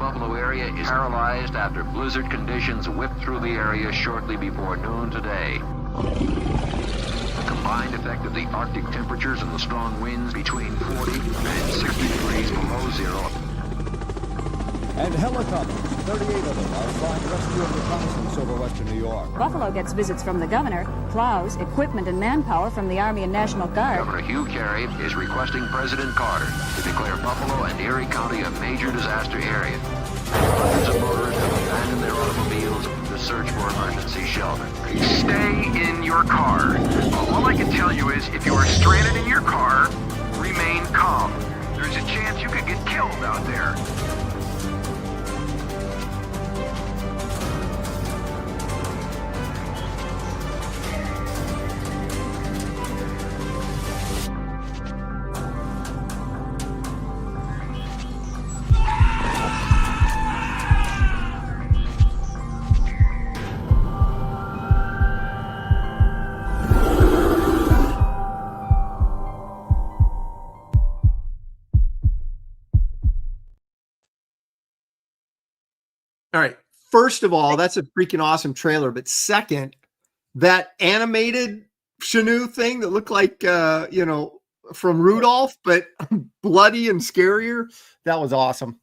Buffalo area is paralyzed after blizzard conditions whipped through the area shortly before noon today. The combined effect of the Arctic temperatures and the strong winds between 40 and 60 degrees below zero. And helicopters, 38 of them, are flying rescue reconnaissance over western New York. Buffalo gets visits from the governor, plows, equipment, and manpower from the Army and National Guard. Governor Hugh Carey is requesting President Carter to declare Buffalo and Erie County a major disaster area. Hundreds of motorists have abandoned their automobiles to search for emergency shelter. Stay in your car. All I can tell you is if you are stranded in your car, remain calm. There's a chance you could get killed out there. All right. First of all, that's a freaking awesome trailer. But second, that animated Chenoo thing that looked like, from Rudolph, but bloody and scarier. That was awesome.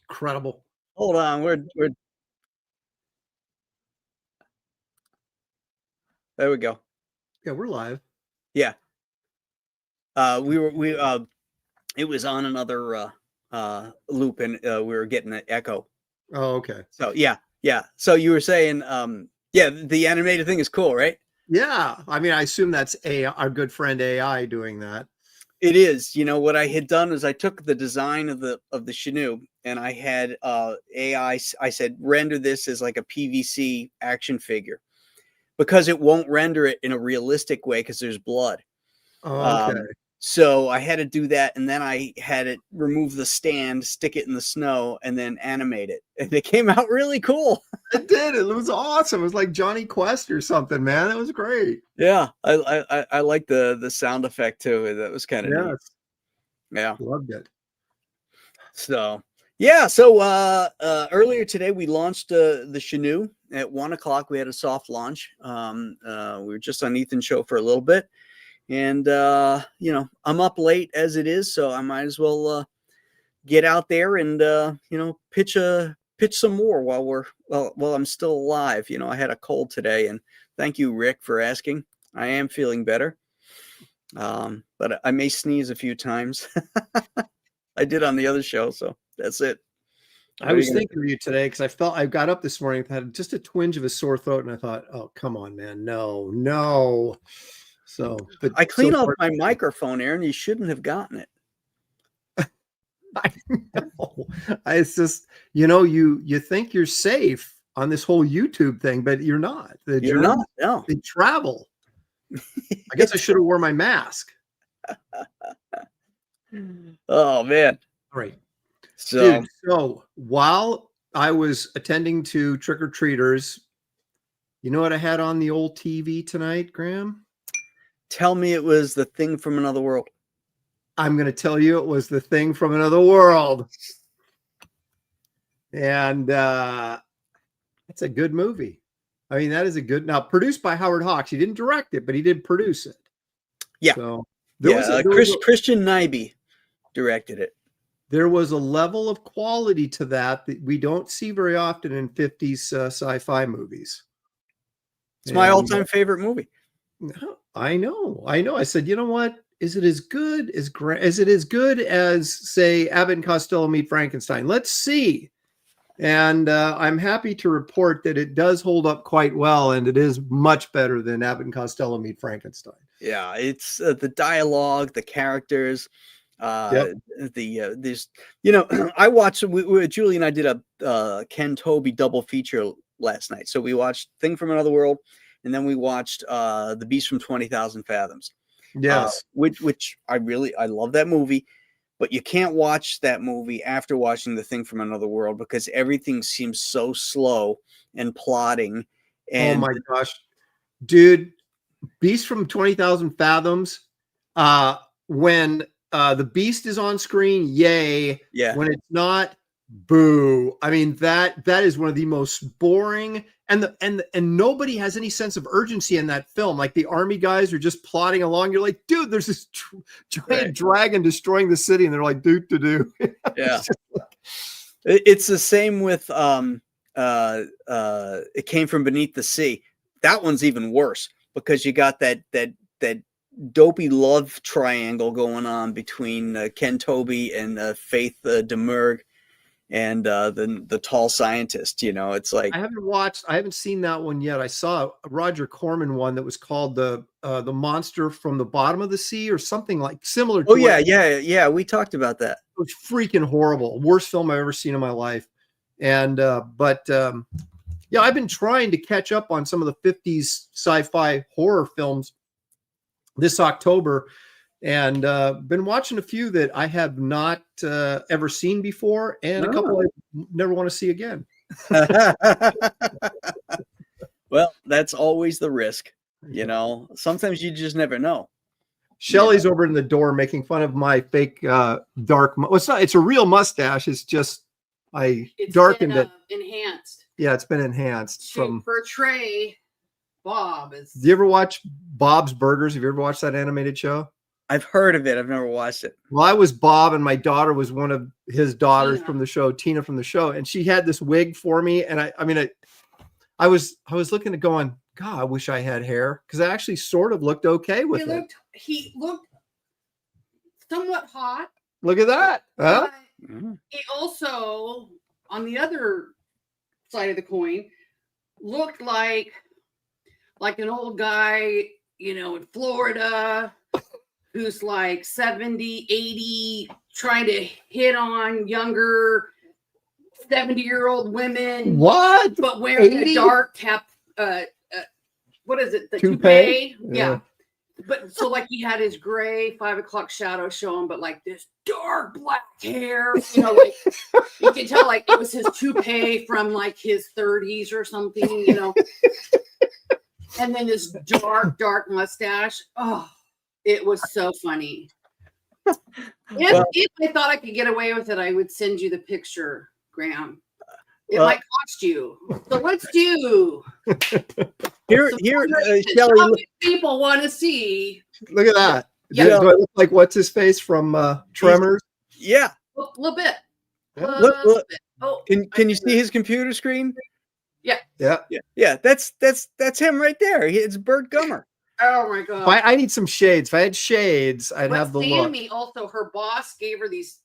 Incredible. Hold on. We're there we go. Yeah, we're live. Yeah. It was on another loop and we were getting an echo. Oh, okay. So yeah. So you were saying, the animated thing is cool, right? Yeah. I mean, I assume that's our good friend AI doing that. It is. You know, what I had done is I took the design of the Chenoo and I had AI. I said, render this as like a PVC action figure because it won't render it in a realistic way because there's blood. Oh, okay. So I had to do that, and then I had it remove the stand, stick it in the snow, and then animate it. And it came out really cool. It did. It was awesome. It was like Johnny Quest or something, man. It was great. Yeah, I like the sound effect too. That was kind of neat. Yeah, loved it. So yeah, so earlier today we launched the Chenoo at 1 o'clock. We had a soft launch. We were just on Ethan's show for a little bit. And, I'm up late as it is, so I might as well get out there and, pitch some more while I'm still alive. I had a cold today, and thank you, Rick, for asking. I am feeling better, but I may sneeze a few times. I did on the other show, so that's it. I was thinking of you today because I got up this morning, had just a twinge of a sore throat, and I thought, oh, come on, man. No. So, but I cleaned off my microphone, Aaron. You shouldn't have gotten it. I know. It's just, you think you're safe on this whole YouTube thing, but you're not. You're not. No. They travel. I guess I should have worn my mask. Oh man. All right. So while I was attending to trick-or-treaters, you know what I had on the old TV tonight, Graham? Tell me it was The Thing from Another World. I'm going to tell you it was The Thing from Another World. And it's a good movie. I mean, that is now produced by Howard Hawks. He didn't direct it, but he did produce it. Yeah. So Christian Nyby directed it. There was a level of quality to that we don't see very often in 50s sci-fi movies. It's my all-time favorite movie. I know. I said, you know what? Is it as good as say Abbott and Costello Meet Frankenstein? Let's see. And I'm happy to report that it does hold up quite well, and it is much better than Abbott and Costello Meet Frankenstein. Yeah, it's the dialogue, the characters, there's I watched. Julie and I did a Ken Toby double feature last night. So we watched Thing from Another World, and then we watched The Beast from 20,000 Fathoms. Yes, which I love that movie. But you can't watch that movie after watching The Thing from Another World because everything seems so slow and plodding. And oh my gosh, dude, Beast from 20,000 Fathoms. When the Beast is on screen, yay. Yeah. When it's not, Boo. I mean, that is one of the most boring, and nobody has any sense of urgency in that film. Like the army guys are just plodding along. You're like, dude, there's this giant dragon destroying the city, and they're like, do. Yeah. It's the same with It Came From Beneath the Sea. That one's even worse because you got that dopey love triangle going on between Ken Toby and Faith Demurg and the tall scientist. You know, it's like I haven't seen that one yet. I saw a Roger Corman one that was called the Monster from the Bottom of the Sea or something like similar to yeah, we talked about that. It was freaking horrible. Worst film I've ever seen in my life. And yeah, I've been trying to catch up on some of the 50s sci-fi horror films this October, and been watching a few that I have not ever seen before, and a couple I never want to see again. Well, that's always the risk. You know, sometimes you just never know. Shelly's over in the door making fun of my fake dark. Well, it's a real mustache. It's just it's darkened it. Enhanced. Yeah, it's been enhanced to portray Bob. Do you ever watch Bob's Burgers? Have you ever watched that animated show? I've heard of it. I've never watched it. Well, I was Bob, and my daughter was one of his daughters from the show, Tina from the show, and she had this wig for me, and I was looking at going, God, I wish I had hair, because I actually sort of looked okay with it. He looked somewhat hot. Look at that. Huh? He also, on the other side of the coin, looked like an old guy, you know, in Florida, who's like 70, 80, trying to hit on younger 70-year-old women. What? But wearing 80? A dark cap, what is it? The toupee? Yeah. But so like he had his gray 5 o'clock shadow showing, but like this dark black hair, you know, like you can tell like it was his toupee from like his 30s or something, you know. And then this dark mustache. Oh, it was so funny. If I thought I could get away with it, I would send you the picture, Graham. It might cost you. So let's do. Here, Shelly, people want to see. Look at that. Yeah. Do I look like what's his face from Tremors? Yeah. A little bit. Look. Oh, can you see his computer screen? Yeah. Yeah. That's him right there. It's Bert Gummer. Oh my God. I need some shades. If I had shades, I'd have the Sammy look. Also, her boss gave her these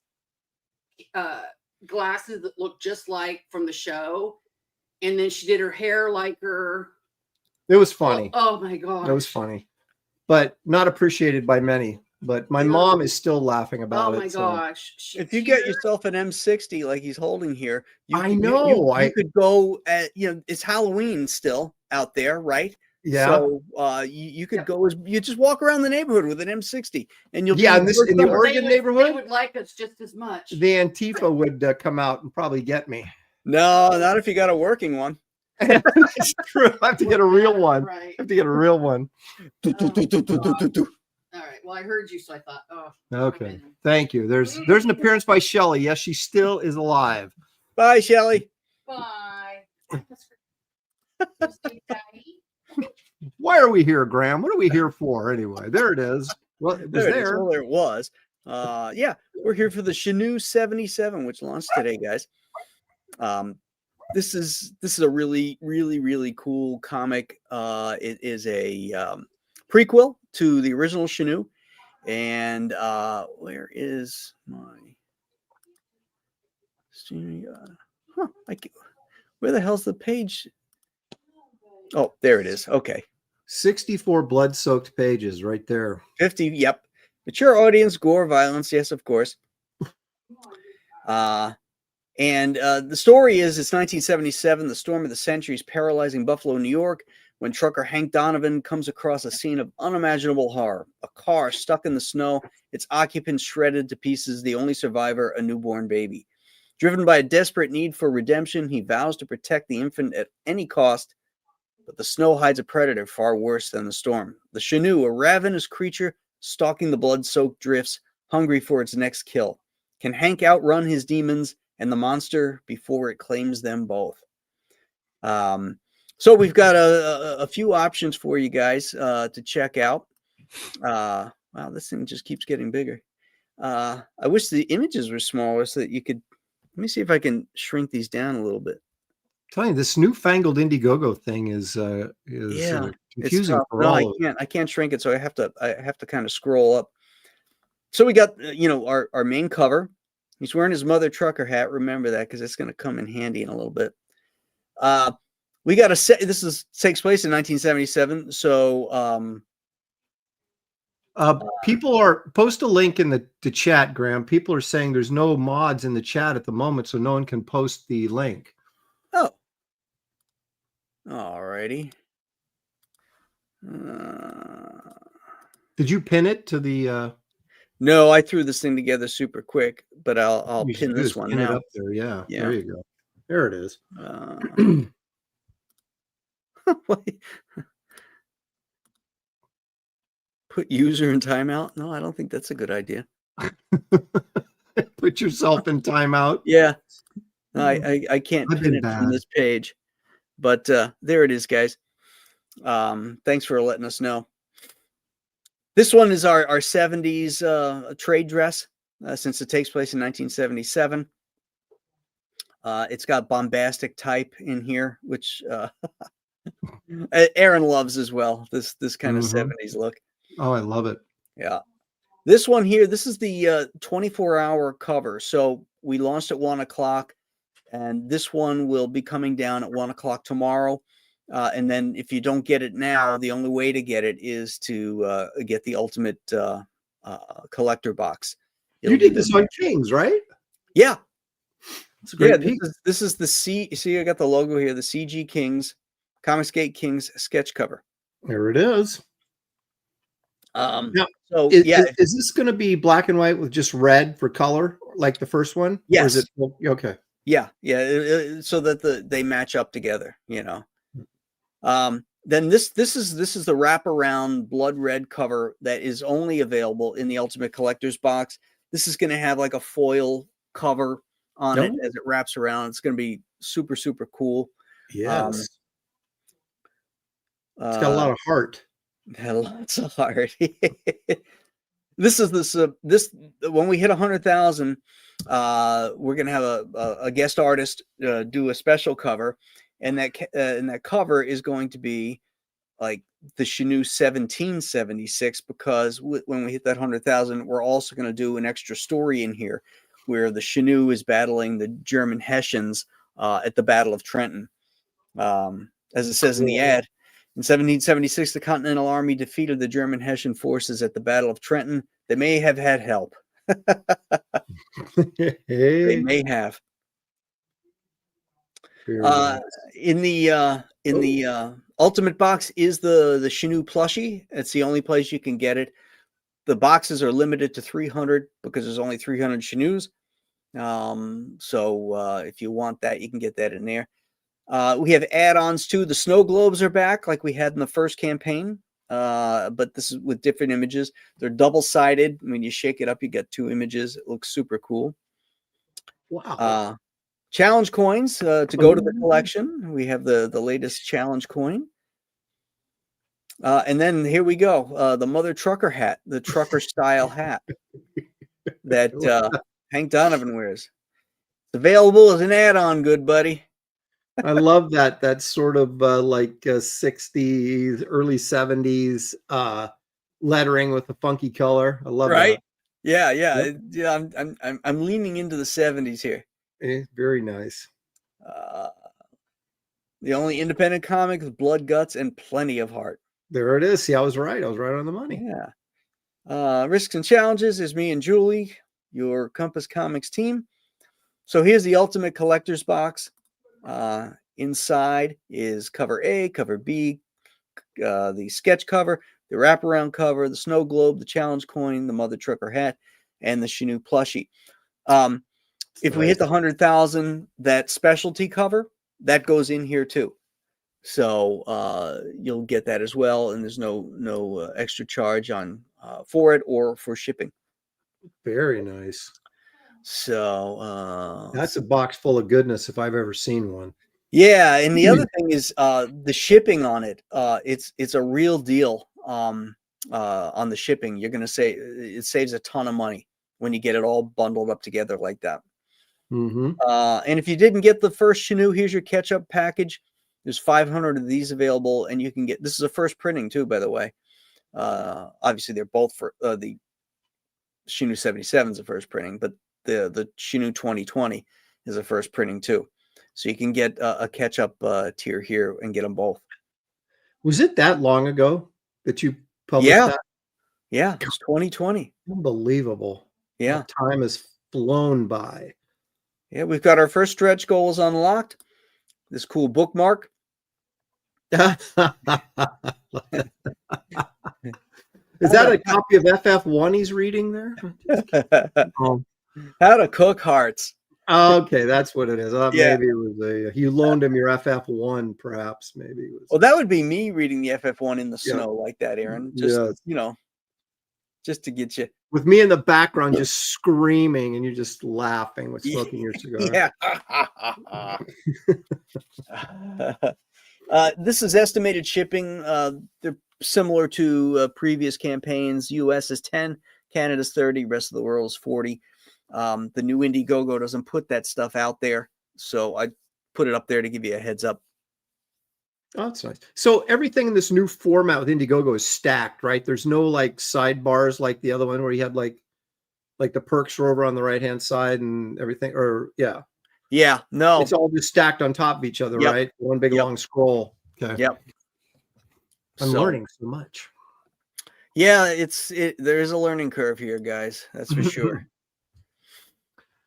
glasses that look just like from the show, and then she did her hair like her. It was funny. Oh my God. It was funny, but not appreciated by many. But my mom is still laughing about it. Oh my gosh. If you get yourself an M60 like he's holding here, you could go at, you know, it's Halloween still out there, right? Yeah. So you could go you just walk around the neighborhood with an M60 and you'll in the Oregon neighborhood. They would like us just as much. The Antifa would come out and probably get me. No, not if you got a working one. It's true. I have to get a real one. Right. I have to get a real one. All right. Well, I heard you, so I thought, okay. Thank you. There's an appearance by Shelly. Yes, she still is alive. Bye, Shelly. Bye. Why are we here, Graham? What are we here for anyway? There it is. Well, it was there. Well, there it was. Yeah, we're here for the Chenoo 77, which launched today, guys. This is a really, really, really cool comic. It is a prequel to the original Chenoo. And where is my where the hell's the page? Oh, there it is. Okay. 64 blood-soaked pages right there. 50, yep. Mature audience, gore, violence, yes, of course. And the story is it's 1977. The storm of the century is paralyzing Buffalo, New York, when trucker Hank Donovan comes across a scene of unimaginable horror. A car stuck in the snow, its occupant shredded to pieces, the only survivor, a newborn baby. Driven by a desperate need for redemption, he vows to protect the infant at any cost, but the snow hides a predator far worse than the storm. The Chenoo, a ravenous creature stalking the blood-soaked drifts, hungry for its next kill. Can Hank outrun his demons and the monster before it claims them both. So we've got a few options for you guys to check out. Wow, this thing just keeps getting bigger. I wish the images were smaller so that you could. Let me see if I can shrink these down a little bit. Telling you, this newfangled Indiegogo thing is Yeah, it's confusing tough. for No, all of us. I can't shrink it, so I have to kind of scroll up. So we got our main cover. He's wearing his mother trucker hat. Remember that because it's going to come in handy in a little bit. We got a set. Takes place in 1977. So people are post a link in the chat, Graham. People are saying there's no mods in the chat at the moment, so no one can post the link. oh, alrighty. Did you pin it to the? No, I threw this thing together super quick, but I'll You should pin do this is one pin it now. up there. Yeah, Yeah. there you go. There it is. Put user in timeout? No, I don't think that's a good idea. Put yourself in timeout. Yeah, no, I can't I've pin been it from bad. this page, but there it is, guys. Thanks for letting us know. This one is our 70s trade dress, since it takes place in 1977. It's got bombastic type in here, which Aaron loves as well. This kind of 70s look. Oh, I love it. Yeah. This one here, this is the 24-hour cover. So we launched at 1 o'clock, and this one will be coming down at 1 o'clock tomorrow. And then if you don't get it now, the only way to get it is to get the ultimate collector box. You did this on Kings, right? Yeah. It's a great Yeah, piece. this is the see, I got the logo here, the CG Kings, Comicsgate Kings sketch cover. There it is. Now, So is this going to be black and white with just red for color, like the first one? Yes. Or is it okay? Yeah, so that they match up together, Then this is the wraparound blood red cover that is only available in the Ultimate Collector's Box. This is going to have like a foil cover on it as it wraps around. It's going to be super, super cool. Yes. It's got a lot of heart. Lots of heart. This when we hit 100,000, we're going to have a guest artist do a special cover, and that cover is going to be like the Chenoo 1776, because when we hit that 100,000, we're also going to do an extra story in here where the Chenoo is battling the German Hessians at the Battle of Trenton. As it says in the ad, in 1776, the Continental Army defeated the German Hessian forces at the Battle of Trenton. They may have had help. They may have. In the Ultimate Box is the Chenoo plushie. It's the only place you can get it. The boxes are limited to 300 because there's only 300 Chenoos. So if you want that, you can get that in there. We have add-ons too. The snow globes are back like we had in the first campaign, but this is with different images. They're double-sided. When you shake it up, you get 2 images. It looks super cool. Wow. Challenge coins to go to the collection. We have the latest challenge coin. And then here we go. The mother trucker hat, the trucker style hat that Hank Donovan wears. It's available as an add-on, good buddy. I love that. That's sort of like 60s, early 70s lettering with a funky color. I love that. Yeah. Yep. I'm leaning into the 70s here. Very nice. The only independent comic with blood, guts, and plenty of heart. There it is. See, I was right. I was right on the money. Yeah. Risks and challenges is me and Julie, your Compass Comics team. So here's the Ultimate Collector's Box. Inside is cover A, cover B, the sketch cover, the wraparound cover, the snow globe, the challenge coin, the mother trucker hat, and the Chenoo plushie. If we hit the 100,000, that specialty cover that goes in here too. So you'll get that as well, and there's no extra charge on for it or for shipping. Very nice. So That's a box full of goodness if I've ever seen one. yeah, and the other thing is the shipping on it. It's a real deal on the shipping. You're gonna say it saves a ton of money when you get it all bundled up together like that. Mm-hmm. And if you didn't get the first Chenoo, here's your catch-up package. There's 500 of these available, and you can get, this is a first printing too, by the way. Obviously they're both for the Chenoo 77 is a first printing, but the Chenoo 2020 is a first printing too. So you can get a catch-up tier here and get them both. Was it that long ago that you published that? Yeah, it's 2020. Unbelievable. Yeah. How time has flown by. Yeah, we've got our first stretch goals unlocked. This cool bookmark. Is that a copy of FF1 he's reading there? Oh. How to cook hearts. Okay, that's what it is. Yeah. Maybe it was you loaned him your FF1, perhaps. Maybe it was. Well, that would be me reading the FF1 in the snow like that, Aaron. Just just to get you. With me in the background, just screaming, and you're just laughing with smoking your cigar. Yeah. This is estimated shipping. They're similar to previous campaigns. US is 10, Canada's 30, rest of the world is 40. The new Indiegogo doesn't put that stuff out there, so I put it up there to give you a heads up. Oh, that's nice. So everything in this new format with Indiegogo is stacked, right? There's no like sidebars like the other one where you had like the perks were over on the right-hand side and everything, or yeah. Yeah, no. It's all just stacked on top of each other, right? One big long scroll. Okay. Yep. I'm learning so much. Yeah, there is a learning curve here, guys. That's for sure.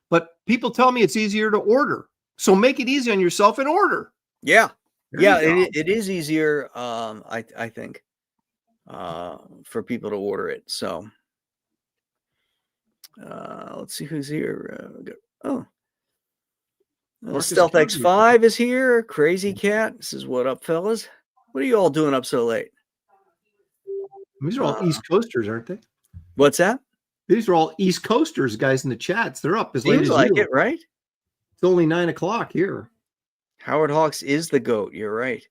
But people tell me it's easier to order. So make it easy on yourself and order. Yeah. It is easier, I think, for people to order it. So let's see who's here. Stealth X5 is here. Crazy Cat. This is what up, fellas. What are you all doing up so late? These are all East Coasters, aren't they? What's that? These are all East Coasters, guys in the chats. They're up as late as like you. It, right? It's only 9 o'clock here. Howard Hawks is the GOAT. You're right.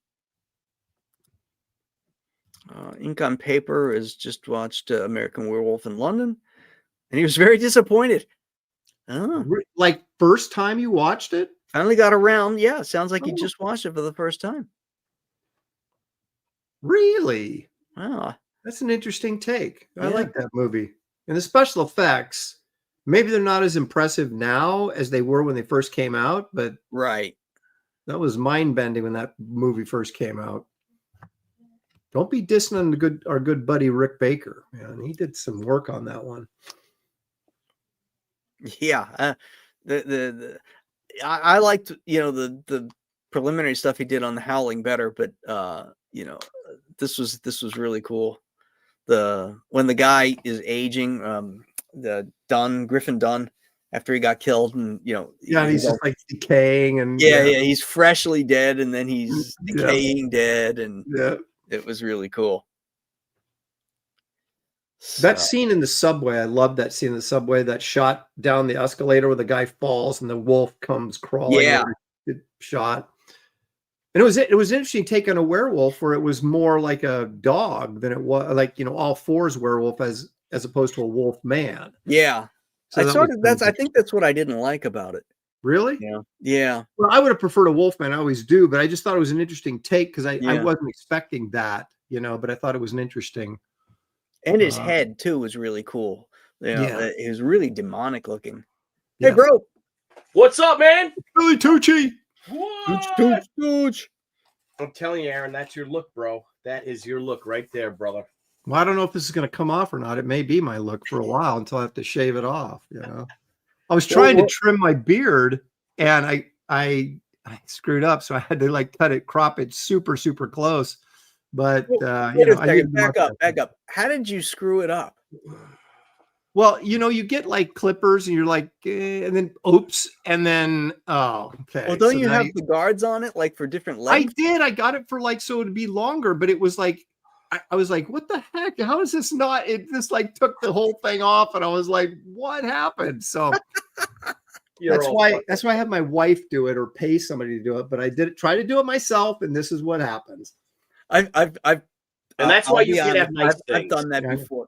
Ink on Paper has just watched American Werewolf in London, and he was very disappointed. Oh. Like first time you watched it? Finally got around. Yeah, sounds like you just watched it for the first time. Really? Wow. That's an interesting take. I like that movie. And the special effects, maybe they're not as impressive now as they were when they first came out, but right. That was mind-bending when that movie first came out. Don't be dissing on our good buddy Rick Baker, man. He did some work on that one. Yeah. I liked, the preliminary stuff he did on The Howling better, but this was really cool. When the guy is aging, Griffin Dunn, after he got killed, and he's just like decaying, and he's freshly dead, and then he's decaying dead, and it was really cool. That scene in the subway, I love that scene in the subway. That shot down the escalator where the guy falls and the wolf comes crawling. Yeah, good shot. And it was interesting take on a werewolf where it was more like a dog than it was like all fours werewolf as opposed to a wolf man. Yeah. So I think that's what I didn't like about it. Really? Yeah. Well, I would have preferred a Wolfman. I always do, but I just thought it was an interesting take because I wasn't expecting that, but I thought it was an interesting. And his head too was really cool. It was really demonic looking. Yeah. Hey, bro. What's up, man? Billy Tucci. Tooch. I'm telling you, Aaron, that's your look, bro. That is your look right there, brother. Well, I don't know if this is going to come off or not. It may be my look for a while until I have to shave it off. I was trying to trim my beard, and I screwed up, so I had to crop it super, super close. But back up. How did you screw it up? Well, you get like clippers, and you're like, and then oops, and then okay. Well, don't you have the guards on it, like for different lengths? I did. I got it for so it'd be longer, but it was like I was like, what the heck? How is this not? It just like took the whole thing off, and I was like, what happened? So that's why I have my wife do it or pay somebody to do it. But I try to do it myself, and this is what happens. I've And that's why you can have nice things. I've done that before.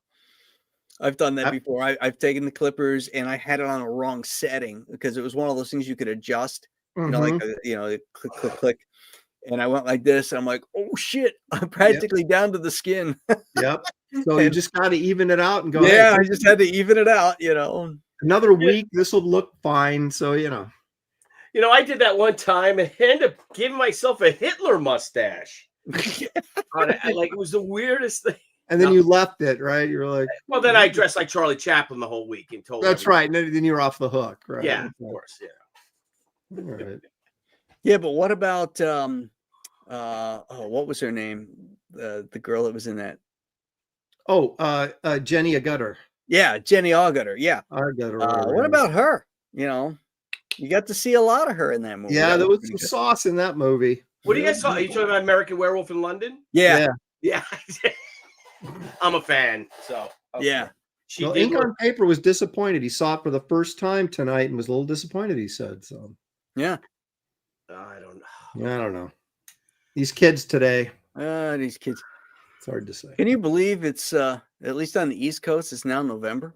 I've done that before. I've taken the clippers and I had it on a wrong setting because it was one of those things you could adjust. You know, like click, click, click. And I went like this, and I'm like, oh shit, I'm practically down to the skin. Yep. So you just got to even it out and go. Yeah, hey, I just had to even it out, you know. Another week, this will look fine. So I did that one time and ended up giving myself a Hitler mustache. Like it was the weirdest thing. And then you left it, right? You were like, well, then I dressed like Charlie Chaplin the whole week and told. That's everybody. right. And then you're off the hook, right? Yeah, of course. Yeah. All right. Yeah, but what about what was her name? The girl that was in that. Jenny Agutter. Yeah, Jenny Agutter. Yeah. Agutter. What about her? You know, you got to see a lot of her in that movie. Yeah, there was some sauce in that movie. What do you guys talk? Are you talking about American Werewolf in London? Yeah. I'm a fan. So yeah. Ink on Paper was disappointed. He saw it for the first time tonight and was a little disappointed. He said so. Yeah. I don't know. These kids today. These kids. It's hard to say. Can you believe it's at least on the East Coast? It's now November.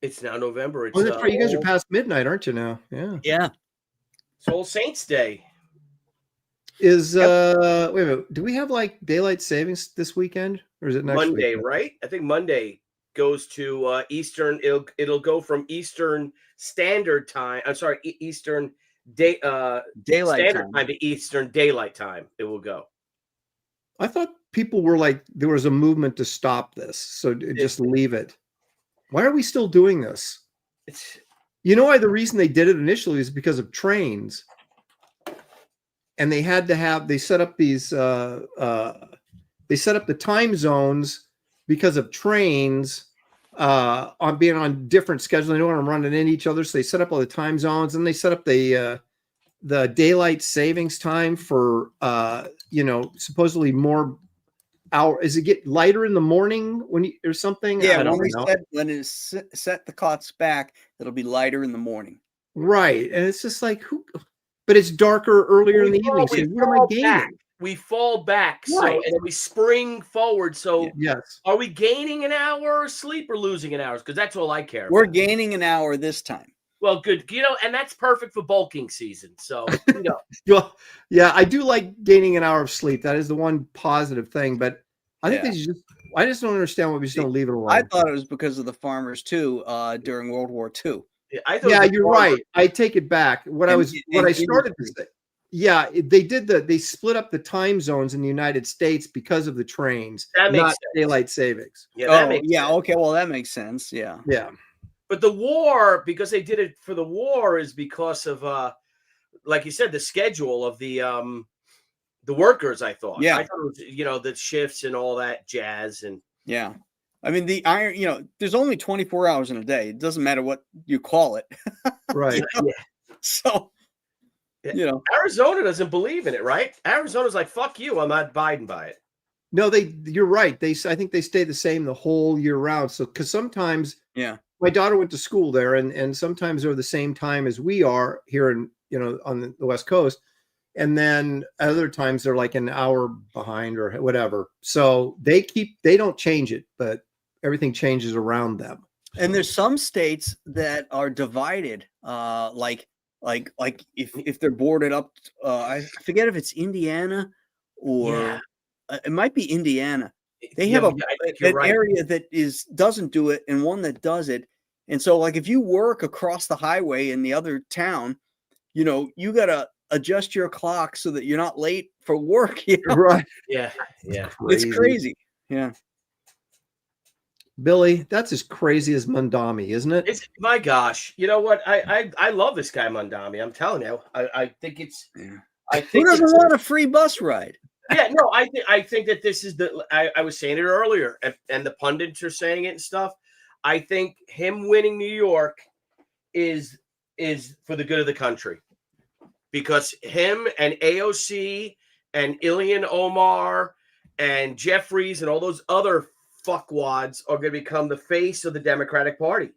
It's now November. It's that's right. You guys are past midnight, aren't you now? Yeah. Yeah. It's All Saints Day. Is wait a minute? Do we have like daylight savings this weekend, or is it next Monday? weekend? Right? I think Monday goes to Eastern. It'll go from Eastern Standard Time. I'm sorry, Eastern Daylight Standard time to Eastern Daylight Time. It will go. I thought people were like there was a movement to stop this, so just leave it. Why are we still doing this? Why the reason they did it initially is because of trains. And they had to they set up these they set up the time zones because of trains on being on different schedules. They don't want to run into each other, so they set up all the time zones, and they set up the daylight savings time for supposedly more hour. Is it get lighter in the morning or something? Yeah, when it's set the clocks back, it'll be lighter in the morning. Right, and it's just like who. But it's darker earlier in the evening. So what am I gaining? We fall back, right. And then we spring forward. So yes, are we gaining an hour of sleep or losing an hour? Because that's all I care about. We're gaining an hour this time. Well, good, and that's perfect for bulking season. So yeah, I do like gaining an hour of sleep. That is the one positive thing. But I think I just don't understand why we just don't leave it alone. I thought it was because of the farmers too during World War II. Yeah, you're right. I take it back. What I started to say. Yeah, they split up the time zones in the United States because of the trains, not daylight savings. Yeah, okay, well that makes sense. Yeah. Yeah. But the war, because they did it for the war, is because of like you said, the schedule of the workers, I thought. Yeah. I thought it was, the shifts and all that jazz and yeah. I mean, the iron, there's only 24 hours in a day. It doesn't matter what you call it. Right. Yeah. So, Arizona doesn't believe in it, right? Arizona's like, fuck you. I'm not abiding by it. No, you're right. I think they stay the same the whole year round. So, because sometimes, my daughter went to school there and sometimes they're the same time as we are here in, on the West Coast. And then other times they're like an hour behind or whatever. So they don't change it, but everything changes around them. And there's some states that are divided, like if they're boarded up, I forget if it's Indiana or it might be Indiana. They have an area that doesn't do it and one that does it. And so like if you work across the highway in the other town, you got to adjust your clock so that you're not late for work. Right. Yeah. It's crazy. Yeah. Billy, that's as crazy as Mondami, isn't it? It's my gosh. You know what? I love this guy Mondami. I'm telling you. I think it's who doesn't want a free bus ride? Yeah, no, I think that this is I was saying it earlier, and the pundits are saying it and stuff. I think him winning New York is for the good of the country. Because him and AOC and Ilhan Omar and Jeffries and all those other fuckwads are going to become the face of the Democratic Party.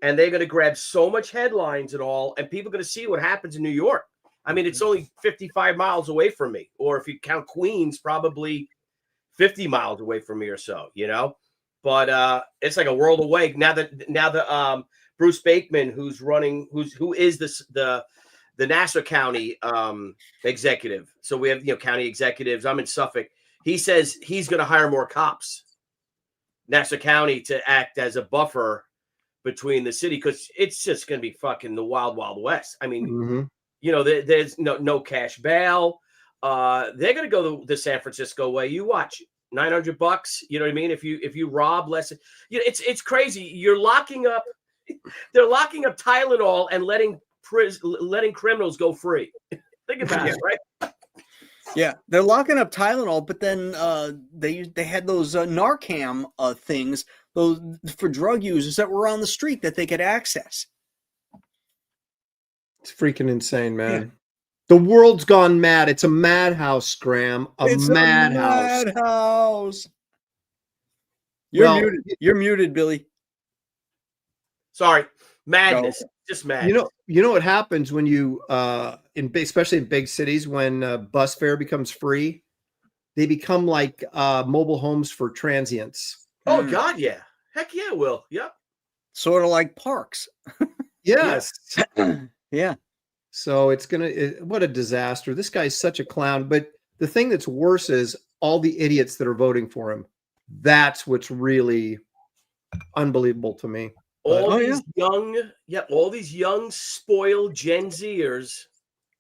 And they're going to grab so much headlines and all, and people are going to see what happens in New York. I mean, it's only 55 miles away from me, or if you count Queens, probably 50 miles away from me or so, you know. But it's like a world away now that Bruce Bakeman, who is the Nassau County executive. So we have county executives. I'm in Suffolk. He says he's going to hire more cops, Nassau County, to act as a buffer between the city, because it's just going to be fucking the wild west. I mean, there's no cash bail. They're going to go the San Francisco way. You watch, $900. You know what I mean? If you rob less, it's crazy. You're locking up. They're locking up Tylenol and letting criminals go free. Think about it, right? Yeah, they're locking up Tylenol, but then they had those Narcan things, those for drug users that were on the street that they could access. It's freaking insane, man. Yeah. The world's gone mad. It's a madhouse, Graham. It's madhouse. A madhouse. You're muted, Billy. Sorry, madness. No. Just mad. You know what happens when you especially in big cities, when bus fare becomes free, they become like mobile homes for transients. Oh God, yeah. Heck yeah, Will. Yep. Sort of like parks. Yes. Yeah. So what a disaster. This guy's such a clown. But the thing that's worse is all the idiots that are voting for him. That's what's really unbelievable to me. All these young, spoiled Gen Zers.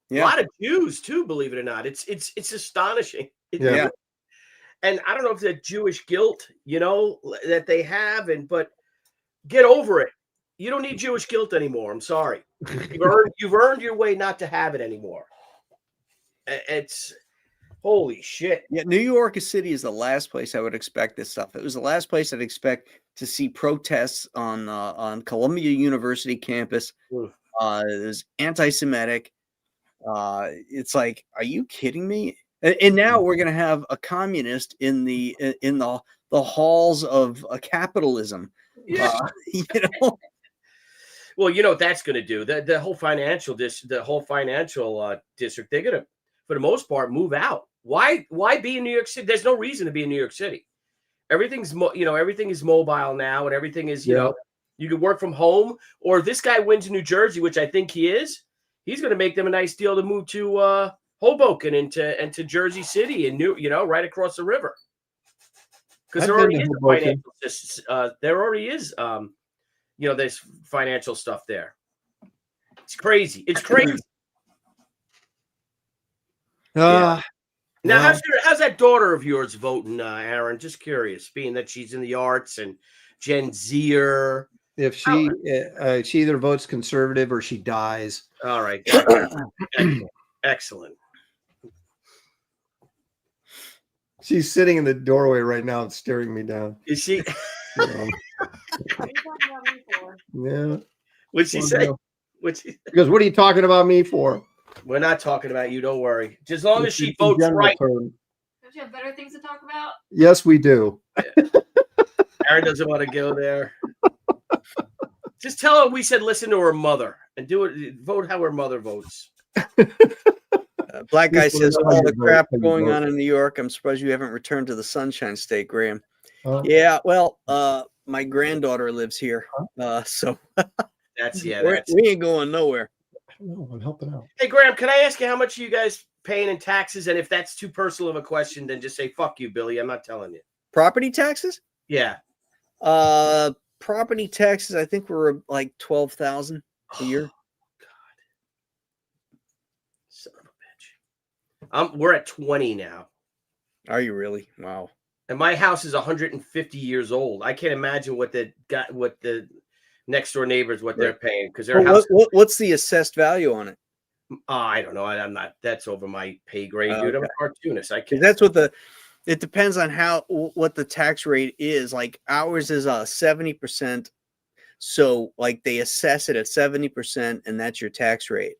Yeah. A lot of Jews too, believe it or not. It's astonishing. Yeah. And I don't know if that Jewish guilt, that they have, but get over it. You don't need Jewish guilt anymore. I'm sorry. You've earned your way not to have it anymore. It's holy shit. Yeah, New York City is the last place I would expect this stuff. It was the last place I'd expect to see protests on Columbia University campus. It was anti-Semitic. It's like, are you kidding me? And now we're gonna have a communist in the halls of capitalism. Yeah. Well, you know what that's going to do. The whole financial district, they're going to, for the most part, move out. Why be in New York City? There's no reason to be in New York City. Everything is mobile now, and everything is, you can work from home. Or if this guy wins in New Jersey, which I think he is, he's going to make them a nice deal to move to Hoboken into Jersey City and right across the river. Because there already is there's financial stuff there. It's crazy. Now, how's that daughter of yours voting, Aaron? Just curious, being that she's in the arts and Gen Zer. If she either votes conservative or she dies. All right. Excellent. She's sitting in the doorway right now and staring me down. Is she? Yeah. What'd she say? Because what are you talking about me for? We're not talking about you. Don't worry. Just as long as she votes right. Don't you have better things to talk about? Yes, we do. Aaron doesn't want to go there. Just tell her we said listen to her mother and vote how her mother votes. Black guy says all the crap going on in New York. I'm surprised you haven't returned to the Sunshine State, Graham. Yeah, well, my granddaughter lives here, so we ain't going nowhere. No, I'm helping out. Hey, Graham, can I ask you how much you guys paying in taxes? And if that's too personal of a question, then just say fuck you, Billy. I'm not telling you. Property taxes? Yeah. Property taxes. I think we're like $12,000 a year. We're at 20 now. Are you really? Wow. And my house is 150 years old. I can't imagine what the next door neighbors they're paying because their house. What's the assessed value on it? I don't know. I'm not. That's over my pay grade, dude. I'm a cartoonist. I can't. That's it depends on what the tax rate is. Like ours is 70%. So like they assess it at 70%, and that's your tax rate.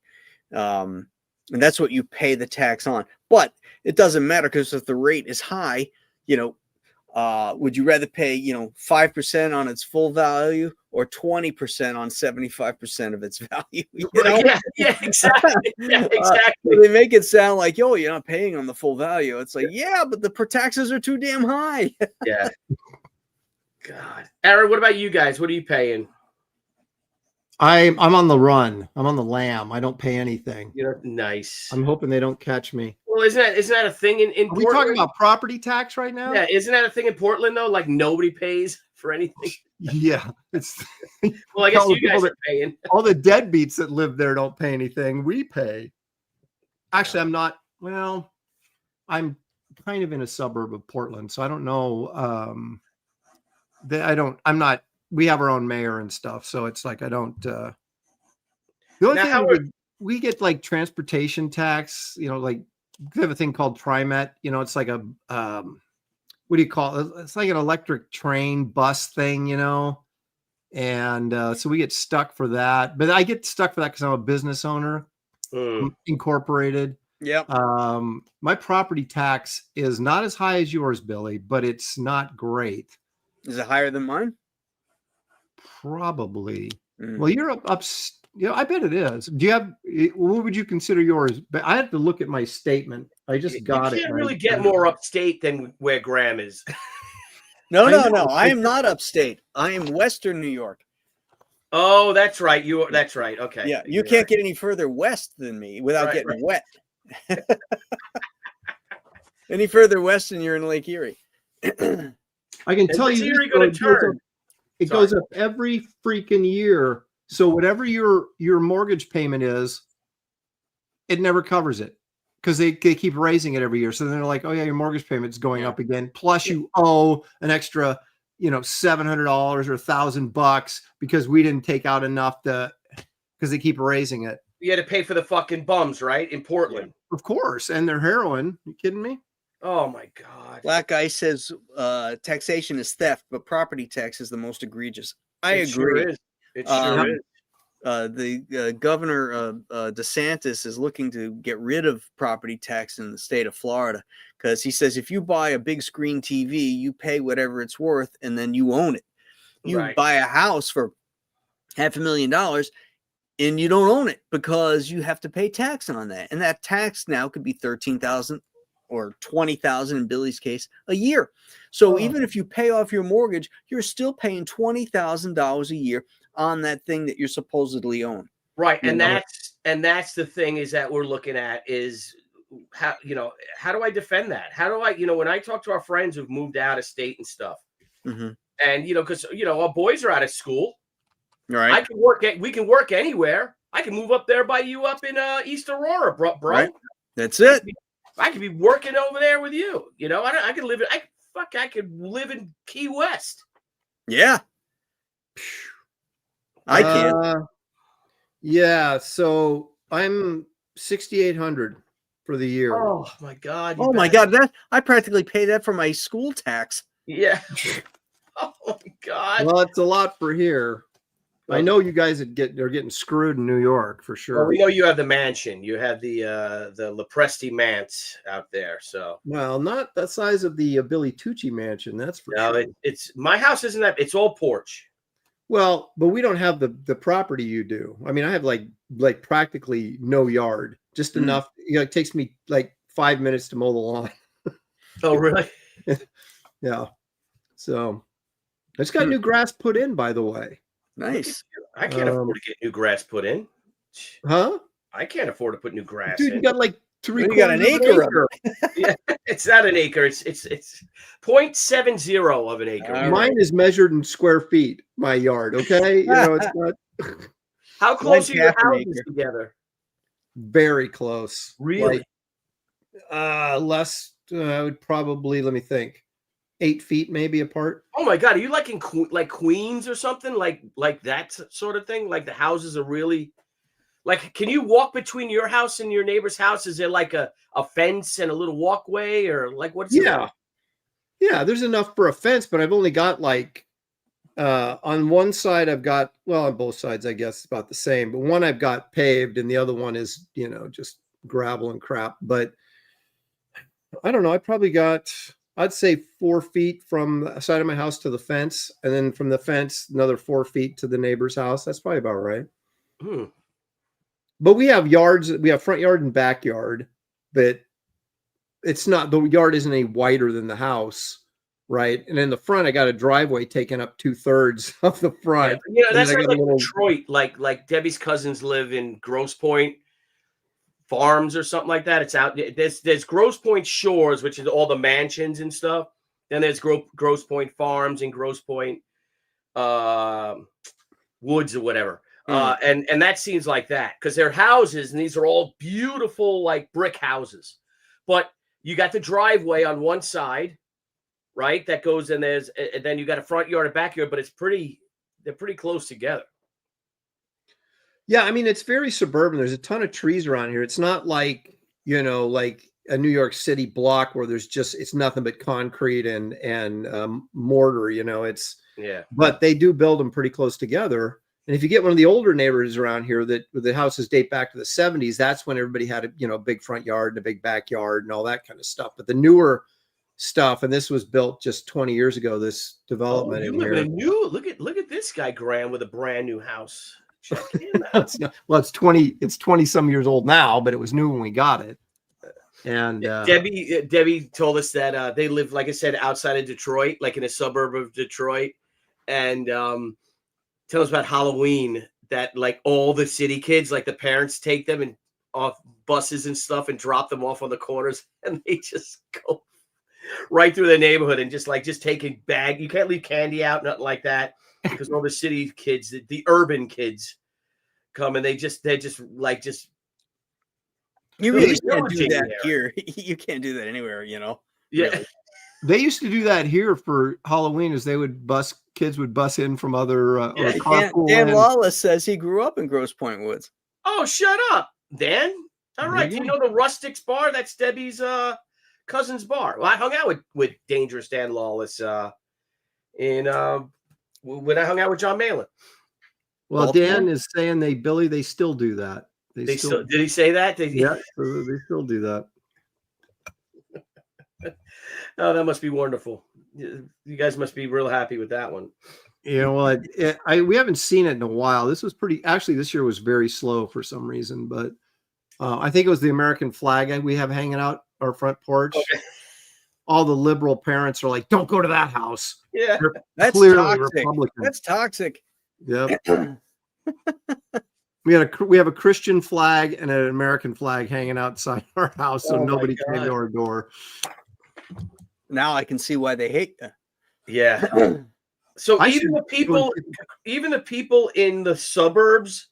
And that's what you pay the tax on. But it doesn't matter because if the rate is high, would you rather pay 5% on its full value or 20% on 75% of its value? Yeah, exactly. Yeah, exactly. They make it sound like, yo, you're not paying on the full value. It's like, yeah, but the taxes are too damn high. Yeah. God, Aaron, what about you guys? What are you paying? I'm on the run. I'm on the lam. I don't pay anything. Nice. I'm hoping they don't catch me. Well, isn't that a thing in Are Portland? we talking about property tax right now? Yeah, isn't that a thing in Portland though? Like nobody pays for anything. Yeah, it's. Well, I guess you guys are paying. All the deadbeats that live there don't pay anything. We pay. Actually, I'm not. Well, I'm kind of in a suburb of Portland, so I don't know. I'm not. We have our own mayor and stuff, so it's like I don't. The only thing we get like transportation tax. Like we have a thing called TriMet. It's like a what do you call it? It's like an electric train bus thing, and so we get stuck for that. But I get stuck for that because I'm a business owner, incorporated. Yeah. My property tax is not as high as yours, Billy, but it's not great. Is it higher than mine? Probably. Well, you're up. I bet it is. Do you have? What would you consider yours? But I have to look at my statement. I just got it. You can't really get more upstate than where Graham is. No. I am not upstate. I am Western New York. Oh, that's right. That's right. Okay. Yeah, you can't get any further west than me without getting wet. Any further west and you're in Lake Erie. I can tell you, it goes up every freaking year. So whatever your mortgage payment is, it never covers it because they keep raising it every year. So then they're like, oh yeah, your mortgage payment's going up again. Plus you owe an extra, $700 or $1,000 because we didn't take out enough because they keep raising it. You had to pay for the fucking bums, right? In Portland. Of course. And their heroin. You kidding me? Oh my God. Black Guy says taxation is theft, but property tax is the most egregious. I agree. Sure is. It sure is. The governor DeSantis is looking to get rid of property tax in the state of Florida because he says if you buy a big screen TV, you pay whatever it's worth and then you own it. You buy a house for $500,000 and you don't own it because you have to pay tax on that. And that tax now could be $13,000 or $20,000 in Billy's case a year. So even if you pay off your mortgage, you're still paying $20,000 a year on that thing that you're supposedly own. Right. And that's the thing is that we're looking at is how do I defend that? How do I, when I talk to our friends who've moved out of state and stuff, and, because, our boys are out of school. Right. We can work anywhere. I can move up there by you up in East Aurora, bro. Right. That's it. I could be working over there with you. I could live in Key West. Yeah. I can. Yeah. So I'm 6,800 for the year. Oh my God. Oh my God. I practically pay that for my school tax. Yeah. Oh my God. Well, it's a lot for here. I know you guys are getting screwed in New York for sure. Well, we know you have the mansion. You have the Lepresti Manse out there. So well, not the size of the Billy Tucci mansion. That's for sure. It's my house. Isn't that? It's all porch. Well, but we don't have the property you do. I mean, I have like practically no yard, just enough. It takes me like 5 minutes to mow the lawn. Oh, really? Yeah. So I just got new grass put in, by the way. Nice. I can't afford to get new grass put in. Huh? I can't afford to put new grass Dude, in. you got like you got an acre. Yeah, it's not an acre. It's 0.70 of an acre. Mine is measured in square feet, my yard. Okay. It's not. How close are your houses together? Very close. Really? Less, I would probably, let me think, 8 feet maybe apart. Oh my God. Are you like in Queens or something like that sort of thing? Like the houses are really like, can you walk between your house and your neighbor's house? Is there like a fence and a little walkway or like what's it like? Yeah. There's enough for a fence, but I've only got like, on one side I've got, well, on both sides, I guess it's about the same, but one I've got paved and the other one is, just gravel and crap. But I don't know. I probably got I'd say 4 feet from the side of my house to the fence, and then from the fence another 4 feet to the neighbor's house. That's probably about right. But we have yards. We have front yard and backyard, but it's not, the yard isn't any wider than the house, right? And in the front, I got a driveway taking up 2/3 of the front. Yeah, that's like like Detroit. Like Debbie's cousins live in Grosse Pointe Farms or something like that. It's out there's Grosse Pointe Shores, which is all the mansions and stuff. Then there's Grosse Pointe Farms and Grosse Pointe Woods or whatever. And that seems like that because they're houses, and these are all beautiful like brick houses. But you got the driveway on one side, right? That goes in and then you got a front yard and backyard, but they're pretty close together. Yeah, I mean, it's very suburban. There's a ton of trees around here. It's not like, like a New York City block where it's nothing but concrete and mortar, but they do build them pretty close together. And if you get one of the older neighborhoods around here that the houses date back to the 70s, that's when everybody had a big front yard and a big backyard and all that kind of stuff. But the newer stuff, and this was built just 20 years ago, this development in here. Look at this guy, Graham, with a brand new house. Check him out. It's 20 some years old now, but it was new when we got it. And Debbie told us that they live, like I said, outside of Detroit, like in a suburb of Detroit, and tell us about Halloween, that like all the city kids, like the parents take them and off buses and stuff and drop them off on the corners, and they just go right through the neighborhood and just taking bag. You can't leave candy out, nothing like that, because all the city kids, the urban kids, come and they're just. You really can't do that here. You can't do that anywhere, Yeah. Really. They used to do that here for Halloween, as kids would bus in from other Dan Lawless says he grew up in Grosse Pointe Woods. Oh, shut up, Dan. All right. Do you know the Rustics bar? That's Debbie's cousin's bar. Well, I hung out with Dangerous Dan Lawless when I hung out with John Malin. Well, Dan is saying they still do that. Did he say that? Yeah, they still do that. Oh, that must be wonderful. You guys must be real happy with that one. We haven't seen it in a while. This year was very slow for some reason, but I think it was the American flag we have hanging out our front porch. Okay. All the liberal parents are like, "Don't go to that house." Yeah, that's clearly toxic. Republican. That's toxic. Yep. We have a Christian flag and an American flag hanging outside our house, so nobody came to our door. Now I can see why they hate you. Yeah. So even the people in the suburbs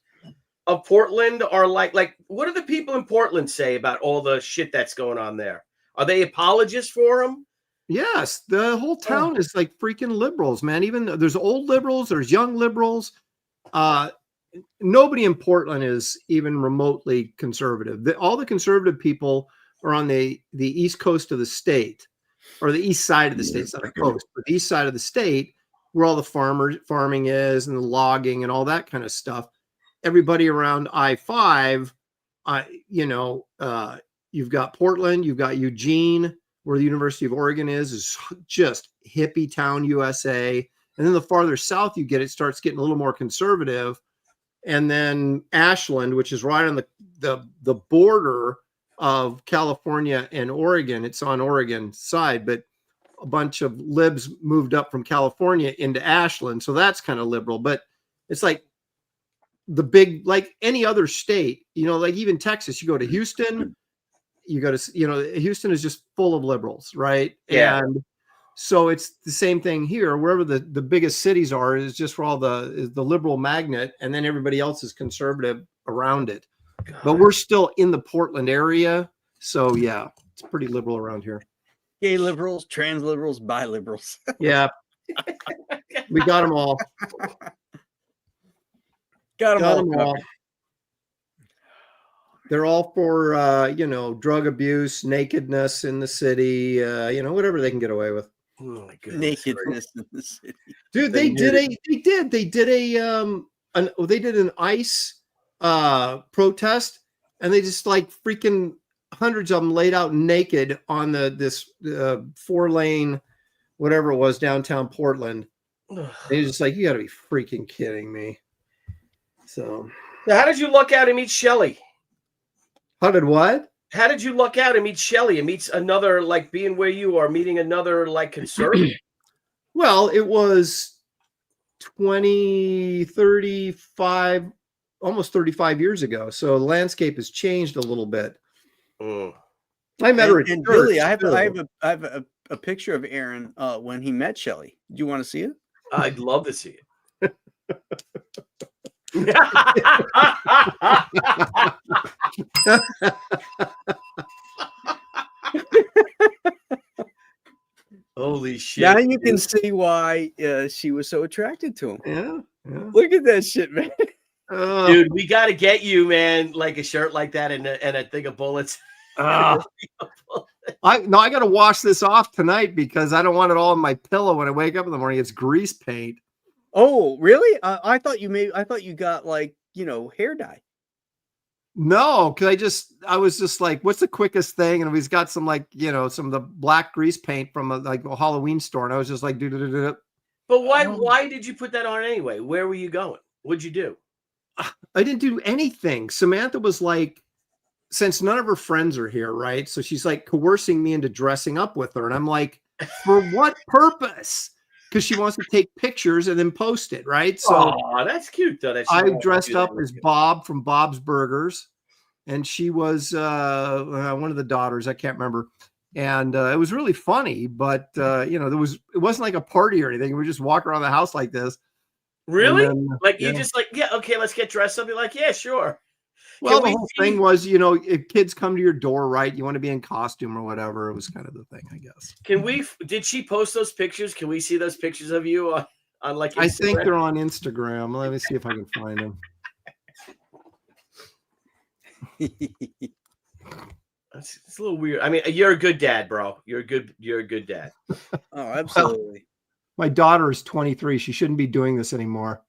of Portland are like, what do the people in Portland say about all the shit that's going on there? Are they apologists for them? Yes, the whole town is like freaking liberals, man. Even there's old liberals, there's young liberals. Nobody in Portland is even remotely conservative. All the conservative people are on the east coast of the state, or the east side of the state. It's not a coast, but the east side of the state, where all the farming is and the logging and all that kind of stuff. Everybody around I-5, you've got Portland, you've got Eugene, where the University of Oregon is just hippie town USA. And then the farther south you get, it starts getting a little more conservative. And then Ashland, which is right on the border of California and Oregon. It's on Oregon's side, but a bunch of libs moved up from California into Ashland. So that's kind of liberal, but it's like the big, like any other state, like even Texas, you go to Houston, Houston is just full of liberals, right? Yeah. And so it's the same thing here. Wherever the biggest cities are is just for all the liberal magnet, and then everybody else is conservative around it. God. But we're still in the Portland area, so yeah, it's pretty liberal around here. Gay liberals, trans liberals, bi liberals. Yeah, we got them all. Got them all. They're all for drug abuse, nakedness in the city, whatever they can get away with. Oh my goodness. Nakedness in the city. Dude, they did an ICE protest, and they just like freaking hundreds of them laid out naked on this 4-lane, whatever it was, downtown Portland. And he's just like, you got to be freaking kidding me. So, now, how did you luck out and meet Shelley? How did what? How did you luck out and meet Shelley and meet another, like being where you are, meeting another like conservative? Well, it was 35, almost 35 years ago. So the landscape has changed a little bit. I met her at and church, Billy, I too. have a picture of Aaron when he met Shelley. Do you want to see it? I'd love to see it. Holy shit. Now you can see why she was so attracted to him. Yeah. Look at that shit, man. Dude, we got to get you, man, like a shirt like that and a thing of bullets. I got to wash this off tonight because I don't want it all in my pillow when I wake up in the morning. It's grease paint. Oh, really? I thought you got like, hair dye. No, because I was just like, what's the quickest thing? And he's got some like, some of the black grease paint from a Halloween store. And I was just like, do. But why did you put that on anyway? Where were you going? What'd you do? I didn't do anything. Samantha was like, since none of her friends are here, right? So she's like coercing me into dressing up with her. And I'm like, for what purpose? Because she wants to take pictures and then post it, right? So that's cute, though. I dressed up as Bob from Bob's Burgers, and she was one of the daughters. I can't remember. And it was really funny, but it wasn't like a party or anything. We just walk around the house like this. Really? Then, you just like, yeah, okay, let's get dressed up. You're like, yeah, sure. Well, the whole thing was, if kids come to your door, right, you want to be in costume or whatever. It was kind of the thing, I guess. Did she post those pictures? Can we see those pictures of you on like Instagram? I think they're on Instagram. Let me see if I can find them. It's a little weird. I mean, you're a good dad, bro. You're a good dad. Oh, absolutely. My daughter is 23. She shouldn't be doing this anymore.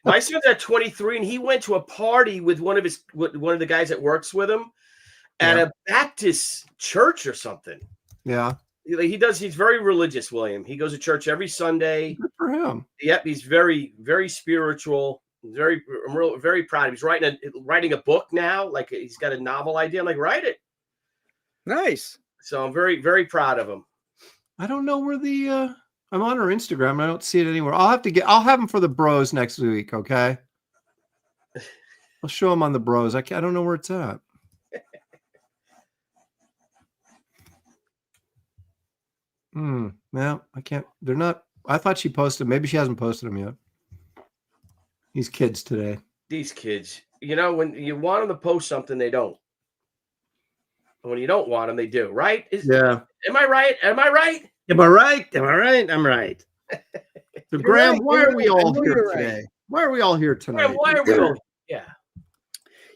My son's at 23, and he went to a party with one of the guys that works with him at a Baptist church or something. Yeah. He's very religious, William. He goes to church every Sunday. Good for him. Yep, he's very, very spiritual. I'm very proud. He's writing a book now. Like he's got a novel idea. I'm like, write it. Nice. So I'm very, very proud of him. I don't know where I'm on her Instagram. I don't see it anywhere. I'll have him for the bros next week. Okay. I'll show him on the bros. I don't know where it's at. No, I can't. They're not. I thought she posted. Maybe she hasn't posted them yet. These kids today. These kids. When you want them to post something, they don't. And when you don't want them, they do. Right? Yeah. Am I right? Am I right? Am I right? Am I right? I'm right. So, Graham, why are we all here today? Why are we all here tonight? Why are we all? Yeah.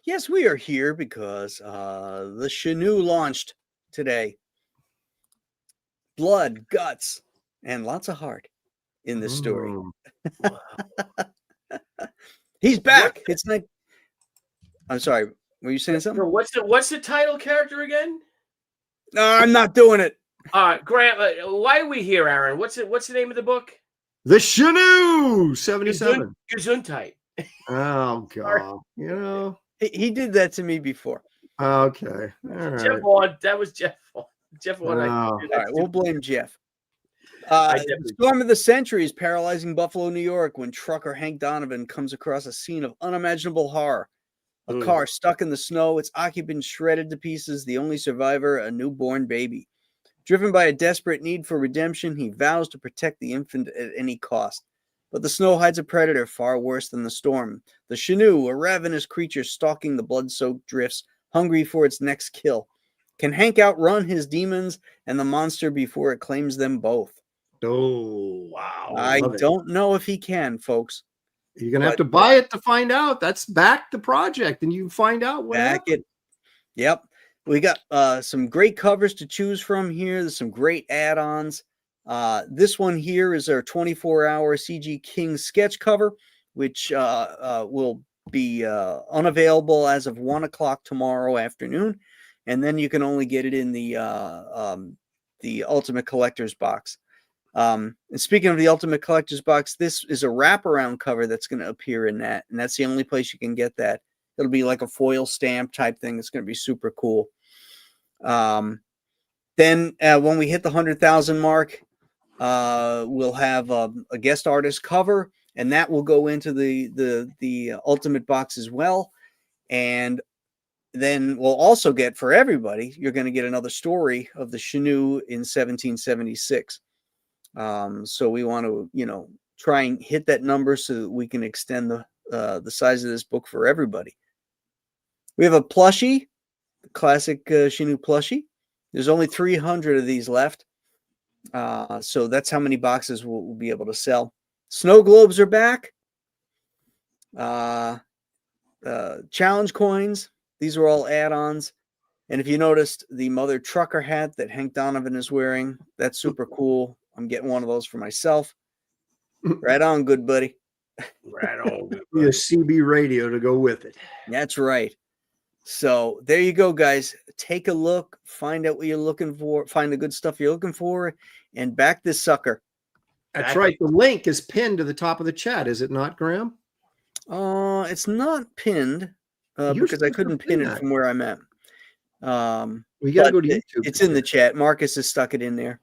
Yes, we are here because the Chenoo launched today. Blood, guts, and lots of heart in this story. He's back. It's like, I'm sorry. Were you saying something? What's the title character again? No, I'm not doing it. Grant, why are we here, Aaron? What's the name of the book? The Chenoo 77. Gesundheit. Oh God. He did that to me before. Okay. All right. Jeff Vaughn. That was Jeff Vaughn. Jeff Vaughn. All right, we'll blame Jeff. The storm of the century is paralyzing Buffalo, New York, when trucker Hank Donovan comes across a scene of unimaginable horror. A car stuck in the snow, its occupant shredded to pieces, the only survivor, a newborn baby. Driven by a desperate need for redemption, he vows to protect the infant at any cost. But the snow hides a predator far worse than the storm. The Chenoo, a ravenous creature stalking the blood-soaked drifts, hungry for its next kill. Can Hank outrun his demons and the monster before it claims them both? Oh, wow. I don't know if he can, folks. You're going to have to buy it to find out. That's back the project, and you can find out what happened. Yep. We got some great covers to choose from here. There's some great add-ons. This one here is our 24-hour CG King sketch cover, which will be unavailable as of 1 o'clock tomorrow afternoon. and then you can only get it in the Ultimate Collector's Box. And speaking of the Ultimate Collector's Box, this is a wraparound cover that's going to appear in that, and that's the only place you can get that. It'll be like a foil stamp type thing. It's going to be super cool. Then when we hit the 100,000 mark, we'll have a guest artist cover, and that will go into the Ultimate Box as well. And then we'll also get, for everybody, you're going to get another story of the Chenoo in 1776. So we want to, try and hit that number so that we can extend the size of this book for everybody. We have a plushie, the classic Chenoo plushie. There's only 300 of these left. So that's how many boxes we'll be able to sell. Snow globes are back. Challenge coins. These are all add-ons. And if you noticed the Mother Trucker hat that Hank Donovan is wearing, that's super cool. I'm getting one of those for myself. Right on, good buddy. Right on, good buddy. A CB radio to go with it. That's right. So there you go, guys. Take a look, find out what you're looking for, find the good stuff you're looking for, and back this sucker. That's right. The link is pinned to the top of the chat, is it not, Graham? It's not pinned because I couldn't pin it from where I'm at. We got to go to YouTube. It's in the chat. Marcus has stuck it in there.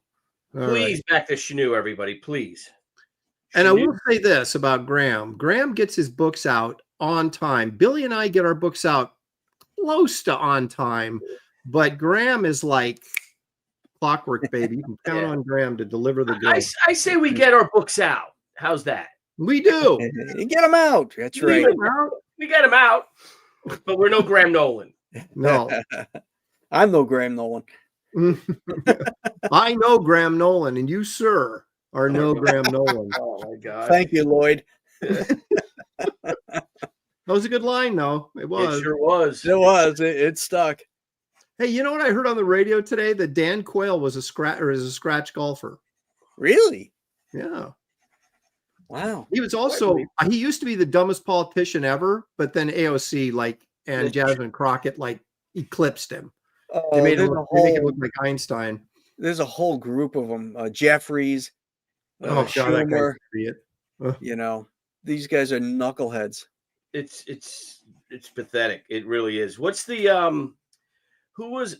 Please back to Chenoo, everybody, please. And I will say this about Graham. Graham gets his books out on time. Billy and I get our books out close to on time, but Graham is like clockwork, baby. You can count on Graham to deliver the goods. I say we get our books out. How's that? We do. Get them out. That's right. We get them out, but we're no Graham Nolan. No. I'm no Graham Nolan. I know Graham Nolan, and you, sir, are no Graham Nolan. Oh, my God. Thank you, Lloyd. That was a good line, though. It was. It sure was. It was. It stuck. Hey, you know what I heard on the radio today? That Dan Quayle was a scratch golfer. Really? Yeah. Wow. He was also, he used to be the dumbest politician ever, but then AOC and Jasmine Crockett eclipsed him. They make him look like Einstein. There's a whole group of them. Jeffries. Schumer, these guys are knuckleheads. It's pathetic. It really is. What's the who was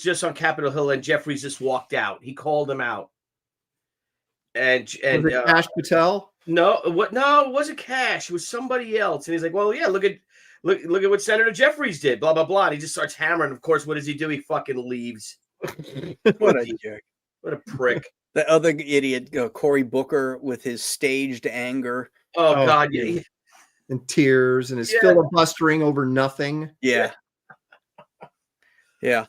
just on Capitol Hill and Jeffries just walked out. He called him out. And Cash Patel? No, it wasn't Cash. It was somebody else. And he's like, well, yeah, look at what Senator Jeffries did, blah, blah, blah. And he just starts hammering. Of course, what does he do? He fucking leaves. What a jerk. What a prick. The other idiot, Cory Booker, with his staged anger. Oh God. Yeah. And tears and his filibustering over nothing. Yeah. Yeah.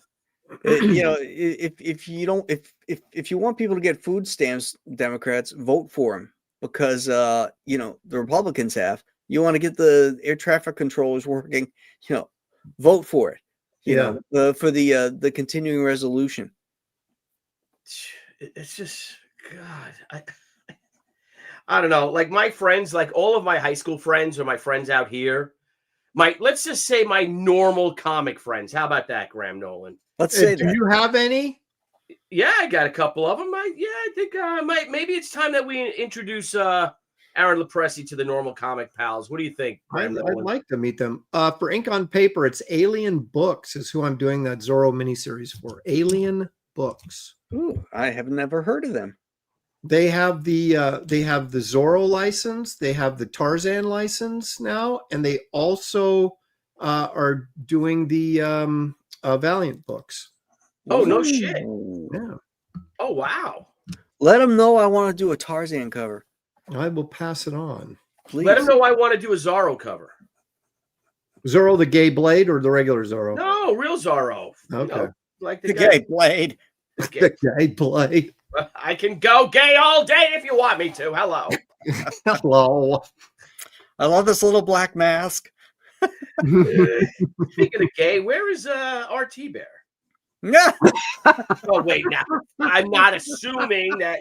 If you want people to get food stamps, Democrats, vote for them because the Republicans have. You want to get the air traffic controllers working, vote for it. For the continuing resolution. It's just God. I don't know. Like my friends, like all of my high school friends or my friends out here, let's just say my normal comic friends. How about that, Graham Nolan? Let's say do you have any? Yeah, I got a couple of them. I think maybe it's time that we introduce Aaron Lepresti to the normal comic pals. What do you think? I'd like to meet them. For Ink on Paper, it's Alien Books is who I'm doing that Zorro miniseries for. Alien Books. Ooh, I have never heard of them. They have the Zorro license, they have the Tarzan license now, and they also are doing the Valiant books. Oh, no shit. Yeah. Oh, wow. Let them know I want to do a Tarzan cover. I will pass it on. Please. Let them know I want to do a Zorro cover. Zorro the gay blade or the regular Zorro? No, real Zorro. Okay. Like the gay blade. The gay blade. I can go gay all day if you want me to. Hello. Hello. I love this little black mask. Speaking of gay, where is RT Bear? Yeah. Oh, wait, now I'm not assuming that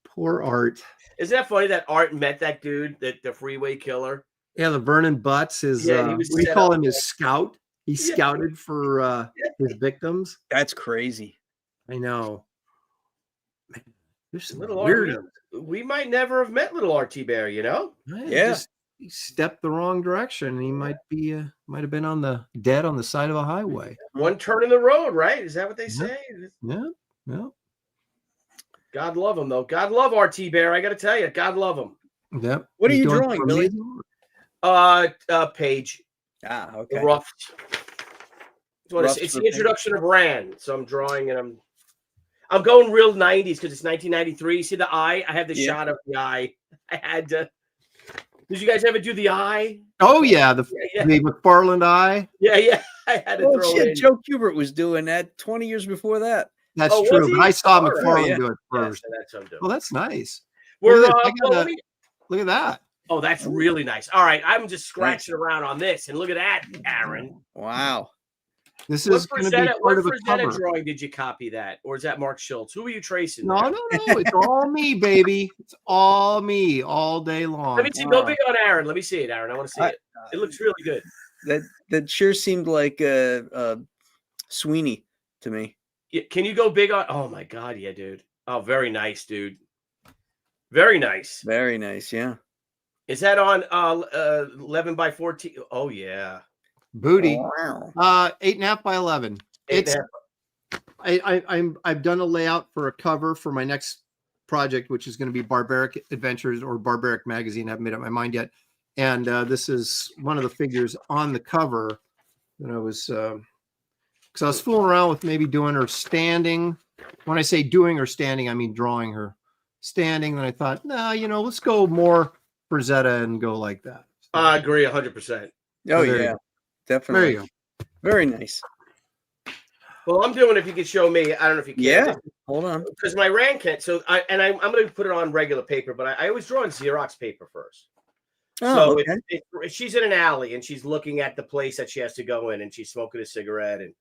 Poor Art. Isn't that funny that Art met that dude, the freeway killer? Yeah, the Vernon Butts is. Yeah, he was We set call up him his scout. He Yeah. scouted for his victims. That's crazy. I know. Man, there's some Little weirdos. we might never have met little RT Bear, you know? Yeah. Just he stepped the wrong direction. He might have been on the dead on the side of a highway. One turn in the road, right? Is that what they say? Yeah. God love him, though. God love RT Bear. I got to tell you, God love him. Yep. What are He's you doing drawing, Billy? Page. Ah, The okay. rough. Roughs It's for the introduction of Rand. So I'm drawing and I'm going real 90s because it's 1993. See the eye? I have the shot of the eye. I had to. Did you guys ever do the eye? Oh yeah, the McFarland eye. Yeah. I had to throw shit, in. Joe Kubert was doing that 20 years before that. That's Oh, was true. he? But I saw All McFarland right. do it first. Yeah, so that's what I'm doing. Well, that's nice. We're Look at this. Look at that. Oh, that's really nice. All right, I'm just scratching around on this, and look at that, Aaron. Wow. This is going to be part of a cover. Drawing did you copy that, or is that Mark Schultz? Who are you tracing? No. It's all me, baby. It's all me, all day long. Let me see. Go big on Aaron. Let me see it, Aaron. I want to see it. It looks really good. That sure seemed like Sweeney to me. Yeah, can you go big on? Oh my God, yeah, dude. Oh, very nice, dude. Very nice. Very nice. Yeah. Is that on 11 by 14? Oh yeah. Booty. Oh, wow. 8.5 by 11. I've done a layout for a cover for my next project, which is going to be Barbaric Adventures or Barbaric Magazine. I haven't made up my mind yet. And this is one of the figures on the cover that I was, because I was fooling around with maybe doing her standing. When I say doing her standing, I mean drawing her standing. Then I thought, let's go more Frazetta and go like that. So, I agree 100%. Oh, yeah. Definitely. There you go. Very nice. Well, I'm doing, if you could show me, I don't know if you can. Yeah. Hold on. Because my Rand can't. So I'm going to put it on regular paper, but I always draw on Xerox paper first. Oh, so okay. if she's in an alley and she's looking at the place that she has to go in and she's smoking a cigarette. And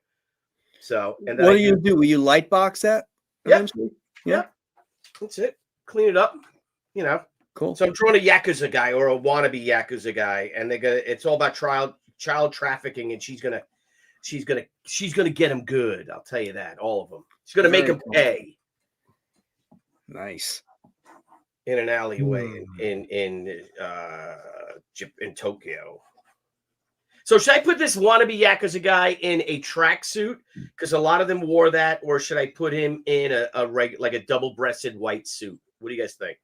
so, and what do you do? Will you light box that? Eventually? Yeah. That's it. Clean it up. Cool. So I'm drawing a Yakuza guy or a wannabe Yakuza guy. And it's all about child trafficking. And she's gonna get him good. I'll tell you that. All of them. She's gonna make him pay. Nice. In an alleyway in Tokyo. So should I put this wannabe Yakuza guy in a tracksuit? Because a lot of them wore that, or should I put him in a double-breasted white suit? What do you guys think?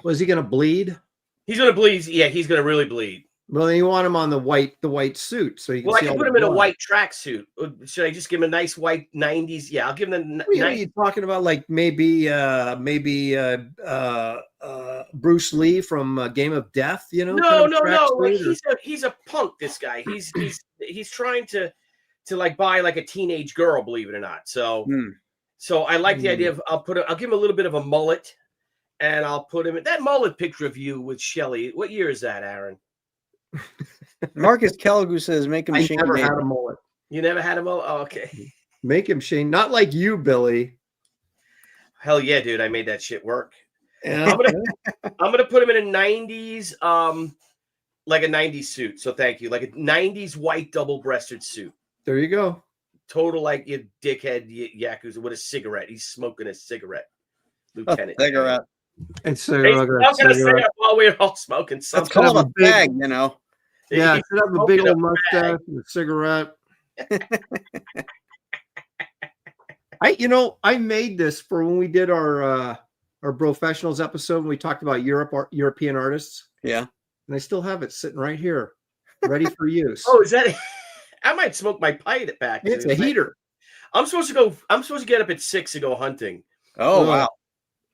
Was he going to bleed? He's going to bleed. Yeah, he's going to really bleed. Well, then you want him on the white suit, so you can. Well, I can put him in a white tracksuit. Should I just give him a nice white 90s? Yeah, I'll give him the. Are you talking about like maybe Bruce Lee from Game of Death? No. He's a punk. This guy. He's trying to like buy like a teenage girl. Believe it or not. So I like the idea of I'll give him a little bit of a mullet, and I'll put him in that mullet picture of you with Shelley. What year is that, Aaron? Marcus Caligu says, "Make him." I never had a mullet. You never had a mullet? Oh, okay. Make him Shane. Not like you, Billy. Hell yeah, dude! I made that shit work. Yeah. I'm gonna put him in a 90s, like a 90s suit. So thank you, like a 90s white double-breasted suit. There you go. Total like you dickhead Yakuza with a cigarette. He's smoking a cigarette. Lieutenant. Cigarette. And so I'm gonna say it while we're all smoking something. It's called a bag, Yeah, it should have a big old mustache and a cigarette. I made this for when we did our professionals episode when we talked about European artists. Yeah. And I still have it sitting right here, ready for use. Oh, is that? I might smoke my pipe back. It's a heater. I'm supposed to get up at 6 to go hunting. Oh wow.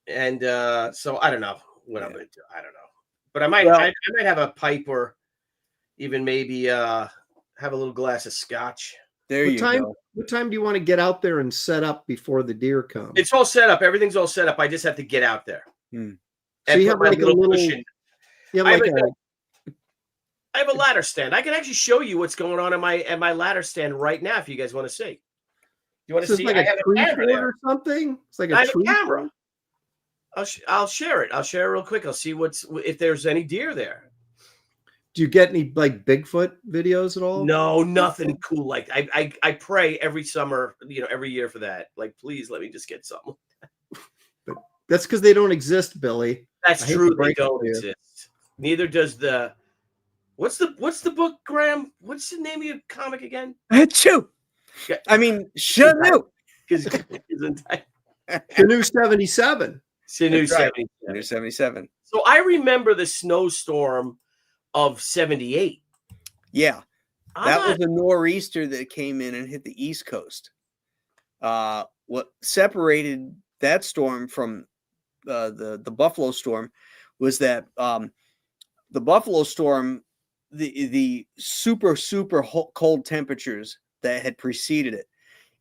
And so I don't know what I'm gonna do. I don't know, but I might have a pipe or even maybe have a little glass of scotch. Go. What time do you want to get out there and set up before the deer come? It's all set up. Everything's all set up. I just have to get out there. So you have like a little. You have I have a ladder stand. I can actually show you what's going on at my ladder stand right now if you guys want to see. You want to see? Like a tree fort or something? It's like a tree camera. I'll share it. I'll share it real quick. I'll see if there's any deer there. Do you get any like Bigfoot videos at all? No, nothing cool like I pray every summer, every year for that. Like, please let me just get something. But that's because they don't exist, Billy. That's true. They don't exist. Neither does the. What's the book, Graham? What's the name of your comic again? Chenoo. I mean, Chenoo. Chenoo 77. Chenoo 77. Chenoo 77. So I remember the snowstorm of 78. Yeah. That was a nor'easter that came in and hit the East Coast. What separated that storm from the Buffalo storm was that the Buffalo storm, the super cold temperatures that had preceded it,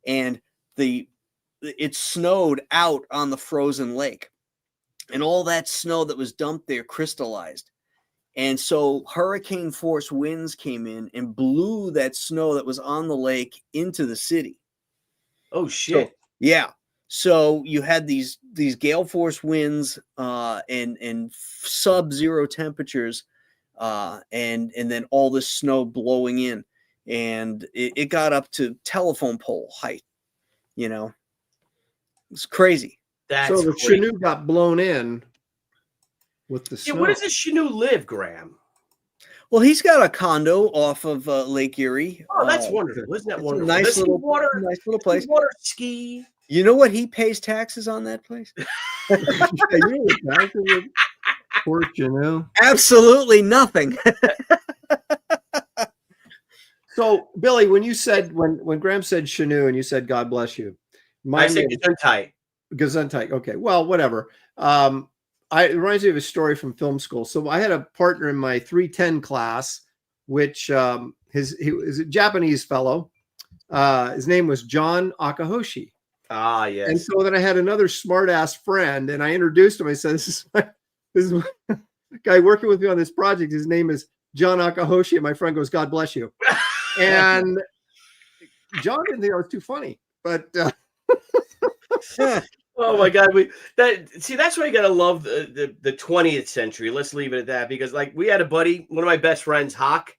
and it snowed out on the frozen lake, and all that snow that was dumped there crystallized. And so hurricane force winds came in and blew that snow that was on the lake into the city. Oh shit. So, yeah. So you had these gale force winds and sub-zero temperatures and then all this snow blowing in, and it got up to telephone pole height. It's crazy. So the Chenoo got blown in with the snow. Where does this Chenoo live, Graham? Well, he's got a condo off of Lake Erie. Oh, that's wonderful. Isn't that wonderful? Nice little place. Water ski. You know what he pays taxes on that place? Poor Chenoo. Absolutely nothing. So, Billy, when you said when Graham said Chenoo and you said God bless you, I said Gesundheit. Gesundheit. Okay, well, whatever. It reminds me of a story from film school. So I had a partner in my 310 class, which he was a Japanese fellow. His name was John Akahoshi. Ah, yes. And so then I had another smart ass friend, and I introduced him. I said, this is my guy working with me on this project. His name is John Akahoshi. And my friend goes, God bless you. And John didn't think I was too funny, but oh my God, that's why you gotta love the 20th century. Let's leave it at that, because like we had a buddy, one of my best friends, Hawk,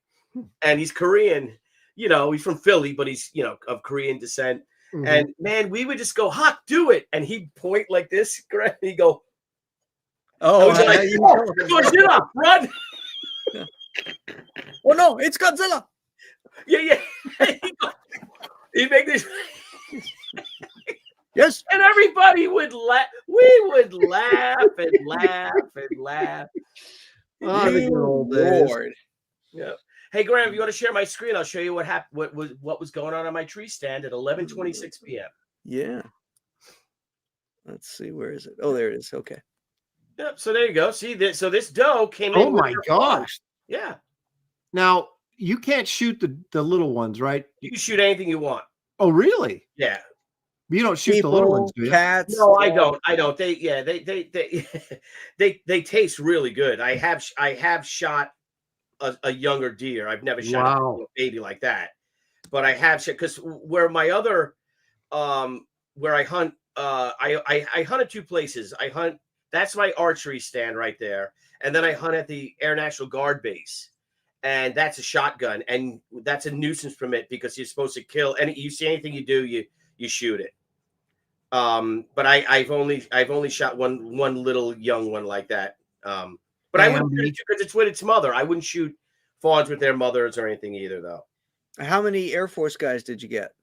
and he's Korean. He's from Philly, but he's of Korean descent. Mm-hmm. And man, we would just go, Hawk, do it, and he'd point like this, and he'd go, "Oh, Godzilla, run!" Oh no, it's Godzilla. Yeah. He'd make this. Yes. And everybody would laugh. We would laugh and laugh and laugh. Oh, the good old days. Lord. Yeah. Hey, Graham, if you want to share my screen, I'll show you what happened. What was going on my tree stand at 11:26 p.m. Yeah. Let's see. Where is it? Oh, there it is. Okay. Yep. So there you go. See this? So this doe came in. Oh my gosh. Yeah. Now you can't shoot the little ones, right? You can shoot anything you want. Oh, really? Yeah. You don't shoot the little ones, do you? Cats. No, I don't. They they taste really good. I have shot a younger deer. I've never shot a baby like that, but I have shot, because where my other where I hunt, I hunt at two places. That's my archery stand right there, and then I hunt at the Air National Guard base, and that's a shotgun, and that's a nuisance permit because you're supposed to kill you see anything you do, you shoot it. But I've only shot one little young one like that. But I wouldn't shoot it because it's with its mother. I wouldn't shoot fawns with their mothers or anything either, though. How many Air Force guys did you get?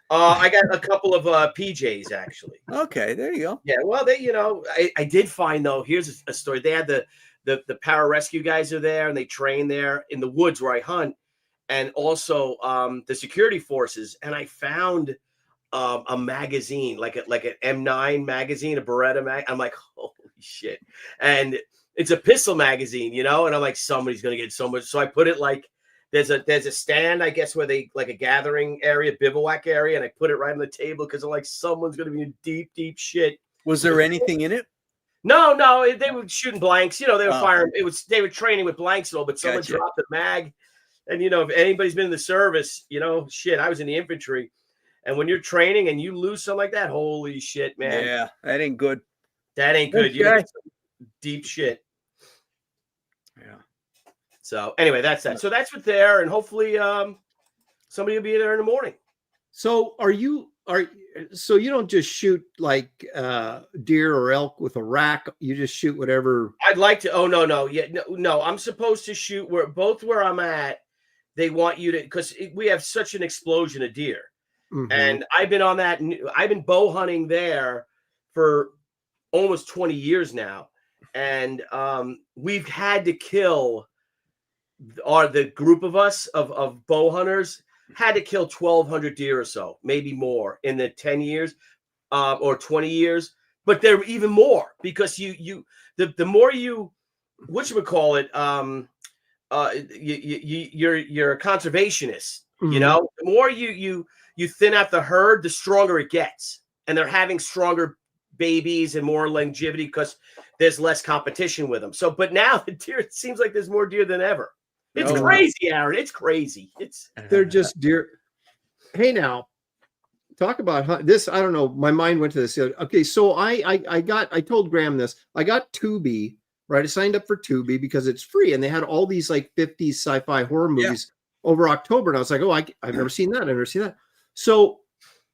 I got a couple of PJs actually. Okay, there you go. Yeah, well, I did find, though. Here's a story. They had the pararescue guys are there, and they train there in the woods where I hunt, and also the security forces. And I found a magazine, like an M9 magazine, a Beretta mag. I'm like, holy shit! And it's a pistol magazine, and I'm like, somebody's gonna get so much. So I put it like there's a stand, I guess, where they like a gathering area, bivouac area, and I put it right on the table because I'm like, someone's gonna be in deep shit. Was there anything in it? No, they were shooting blanks. They were firing. They were training with blanks and all, but someone dropped a mag. And if anybody's been in the service, shit, I was in the infantry. And when you're training and you lose something like that, holy shit, man. Yeah, that ain't good. That ain't good. You got some deep shit. Yeah. So anyway, that's that. So that's what there, and hopefully somebody will be there in the morning. So so you don't just shoot like deer or elk with a rack, you just shoot whatever. I'd like to. Oh no. Yeah, no. I'm supposed to shoot where I'm at. They want you to, because we have such an explosion of deer. Mm-hmm. And I've been on that. I've been bow hunting there for almost 20 years now. And we've had to kill, the group of us of bow hunters had to kill 1,200 deer or so, maybe more in the 10 years or 20 years. But they're even more because the more you, whatchamacallit, you're a conservationist. Mm-hmm. You know, the more you thin out the herd, the stronger it gets, and they're having stronger babies and more longevity because there's less competition with them. So, but now the deer, it seems like there's more deer than ever. It's crazy, Aaron. It's crazy. They're just deer. Hey, now talk about this. I don't know. My mind went to this. Okay, so I told Graham this. I got Tubi. Right, I signed up for Tubi because it's free, and they had all these like 50s sci-fi horror movies over October, and I was like, oh, I've never seen that. I've never seen that. So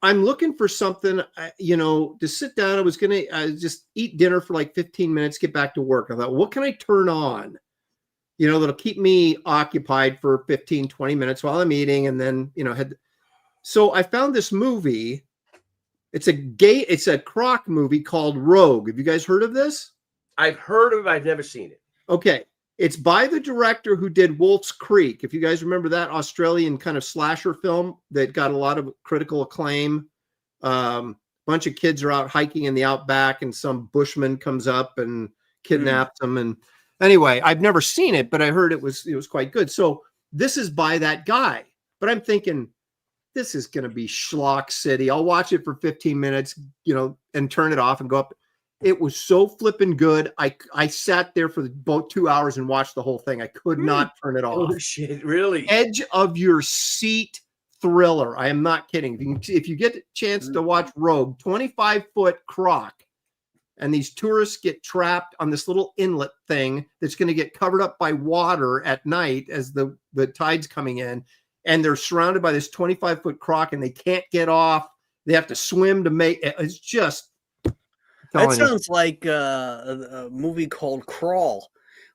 I'm looking for something, to sit down. I was gonna just eat dinner for like 15 minutes, get back to work. I thought, what can I turn on, that'll keep me occupied for 15, 20 minutes while I'm eating, and then So I found this movie. It's a croc movie called Rogue. Have you guys heard of this? I've heard of it. I've never seen it. Okay. It's by the director who did Wolf's Creek. If you guys remember that Australian kind of slasher film that got a lot of critical acclaim. Bunch of kids are out hiking in the outback and some bushman comes up and kidnaps them. And anyway, I've never seen it, but I heard it was quite good. So this is by that guy. But I'm thinking, this is going to be schlock city. I'll watch it for 15 minutes, and turn it off and go up. It was so flipping good. I sat there for about 2 hours and watched the whole thing. I could not turn it off. Oh shit! Really? Edge of your seat thriller. I am not kidding. If you get a chance to watch Rogue, 25-foot croc, and these tourists get trapped on this little inlet thing that's going to get covered up by water at night as the tide's coming in, and they're surrounded by this 25-foot croc, and they can't get off. They have to swim to make it. It's just. That sounds like a movie called Crawl,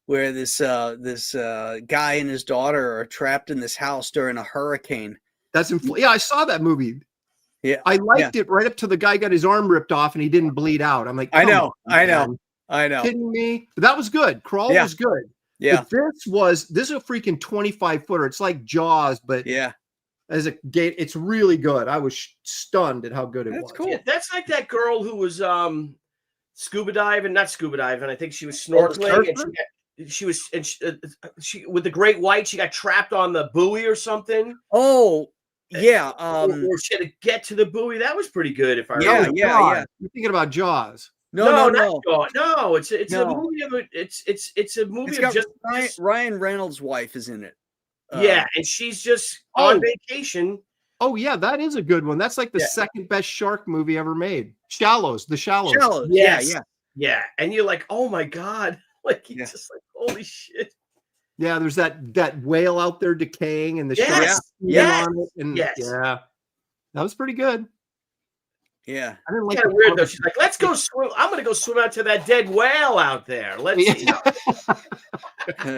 where this guy and his daughter are trapped in this house during a hurricane. Yeah, I saw that movie. Yeah, I liked it right up to the guy got his arm ripped off and he didn't bleed out. I'm like, I know. Kidding me? But that was good. Crawl was good. Yeah, but this is a freaking 25-footer. It's like Jaws, but as a gate, it's really good. I was stunned at how good it was. That's cool. Yeah, that's like that girl who was not scuba diving. I think she was snorkeling, and she with the great white. She got trapped on the buoy or something. Oh, yeah. Or she had to get to the buoy. That was pretty good. If I remember. Yeah. You're thinking about Jaws. No. No, it's a movie of it's a movie of just Ryan Reynolds' wife is in it. Yeah, and she's just on vacation. Oh yeah, that is a good one. That's like the second best shark movie ever made. Shallows, The Shallows. Yes. Yeah. And you're like, oh my God. Like you're just like, holy shit. Yeah, there's that whale out there decaying and the shark on it. And yeah. That was pretty good. Yeah. I didn't like kind of weird though. She's like, let's go swim. I'm gonna go swim out to that dead whale out there. Let's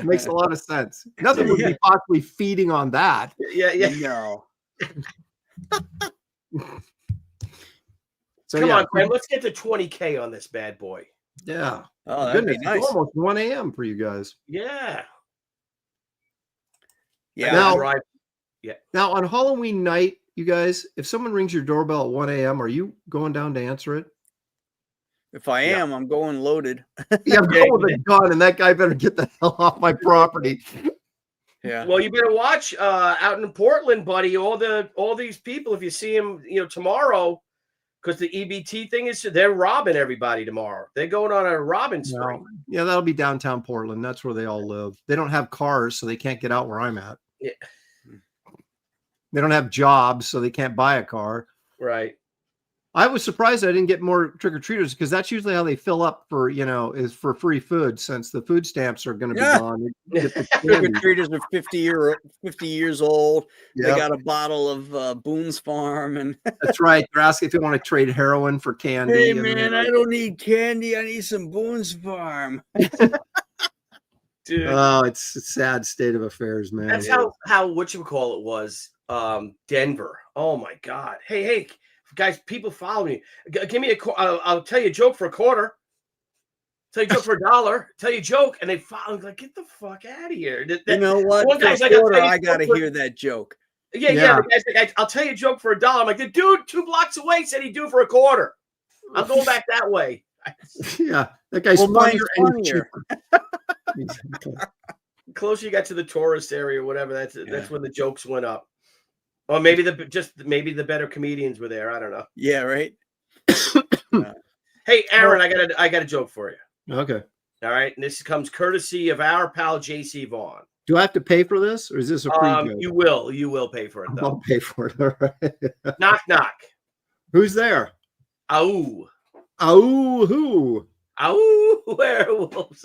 Makes a lot of sense. Nothing would be possibly feeding on that. Yeah. No. So come on, Graham, let's get to 20K on this bad boy. Yeah. Oh, that'd be nice. It's almost 1 a.m. for you guys. Yeah. Now on Halloween night, you guys, if someone rings your doorbell at 1 a.m., are you going down to answer it? If I am, I'm going loaded. Yeah, I'm going with a gun, and that guy better get the hell off my property. Yeah. Well, you better watch out in Portland, buddy. All these people, if you see them, tomorrow, because the EBT thing is they're robbing everybody tomorrow. They're going on a robbing spree. Yeah, that'll be downtown Portland. That's where they all live. They don't have cars, so they can't get out where I'm at. Yeah. They don't have jobs, so they can't buy a car. Right. I was surprised I didn't get more trick-or-treaters because that's usually how they fill up for, is for free food since the food stamps are going to be gone. Trick-or-treaters are 50 years old. Yep. They got a bottle of Boone's Farm. And that's right. They're asking if you want to trade heroin for candy. Hey, man, I don't need candy. I need some Boone's Farm. Dude. Oh, it's a sad state of affairs, man. That's how whatchamacallit was Denver. Oh, my God. Hey, guys, people follow me. Give me I'll tell you a joke for a quarter. Tell you a joke for $1. Tell you a joke, and they follow. Like, get the fuck out of here. You know what? One guy's like, I gotta hear that joke. Yeah. The guy's like, I'll tell you a joke for $1. I'm like, the dude 2 blocks away said he'd do it for a quarter. I'm going back that way. Yeah, that guy's funnier. The closer you got to the tourist area or whatever, that's when the jokes went up. Or maybe the better comedians were there. I don't know. Yeah, right. Hey, Aaron, I got a joke for you. Okay. All right, and this comes courtesy of our pal JC Vaughn. Do I have to pay for this, or is this a free joke? You will pay for it though. I'll pay for it. All right. Knock knock. Who's there? Ow. Ow, who? Ow, werewolves.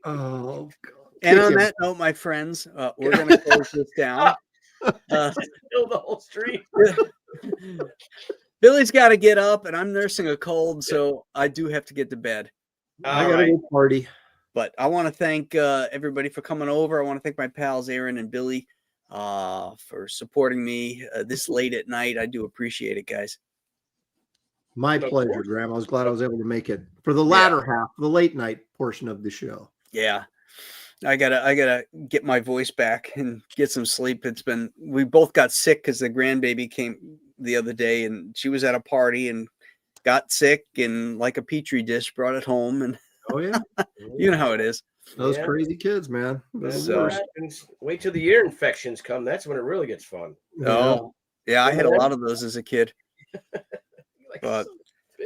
Oh, God. And on that note, my friends, we're going to close this down. Kill the whole street. Billy's got to get up, and I'm nursing a cold, so I do have to get to bed. I got to go party. But I want to thank everybody for coming over. I want to thank my pals Aaron and Billy for supporting me this late at night. I do appreciate it, guys. My pleasure, Graham. I was glad I was able to make it for the latter half, the late night portion of the show. Yeah. I gotta get my voice back and get some sleep. We both got sick because the grandbaby came the other day and she was at a party and got sick and like a petri dish brought it home. And oh yeah, you know how it is. Those crazy kids, man. Wait till the ear infections come. That's when it really gets fun. Oh yeah, I had a lot of those as a kid. But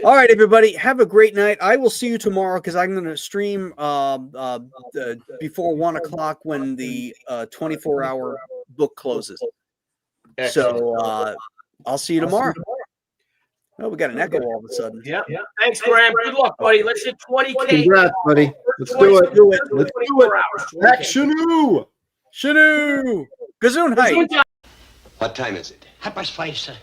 all right, everybody, have a great night. I will see you tomorrow because I'm going to stream before 1 o'clock when the 24-hour book closes. Excellent. So I'll see you tomorrow. Oh, we got an echo all of a sudden. Yeah. Thanks, Graham. Good luck, buddy. Let's hit 20K. Congrats, buddy. Let's do it. Let's do it. Back Chenoo. Chenoo. Gazoon height. What time is it? 5:30, sir.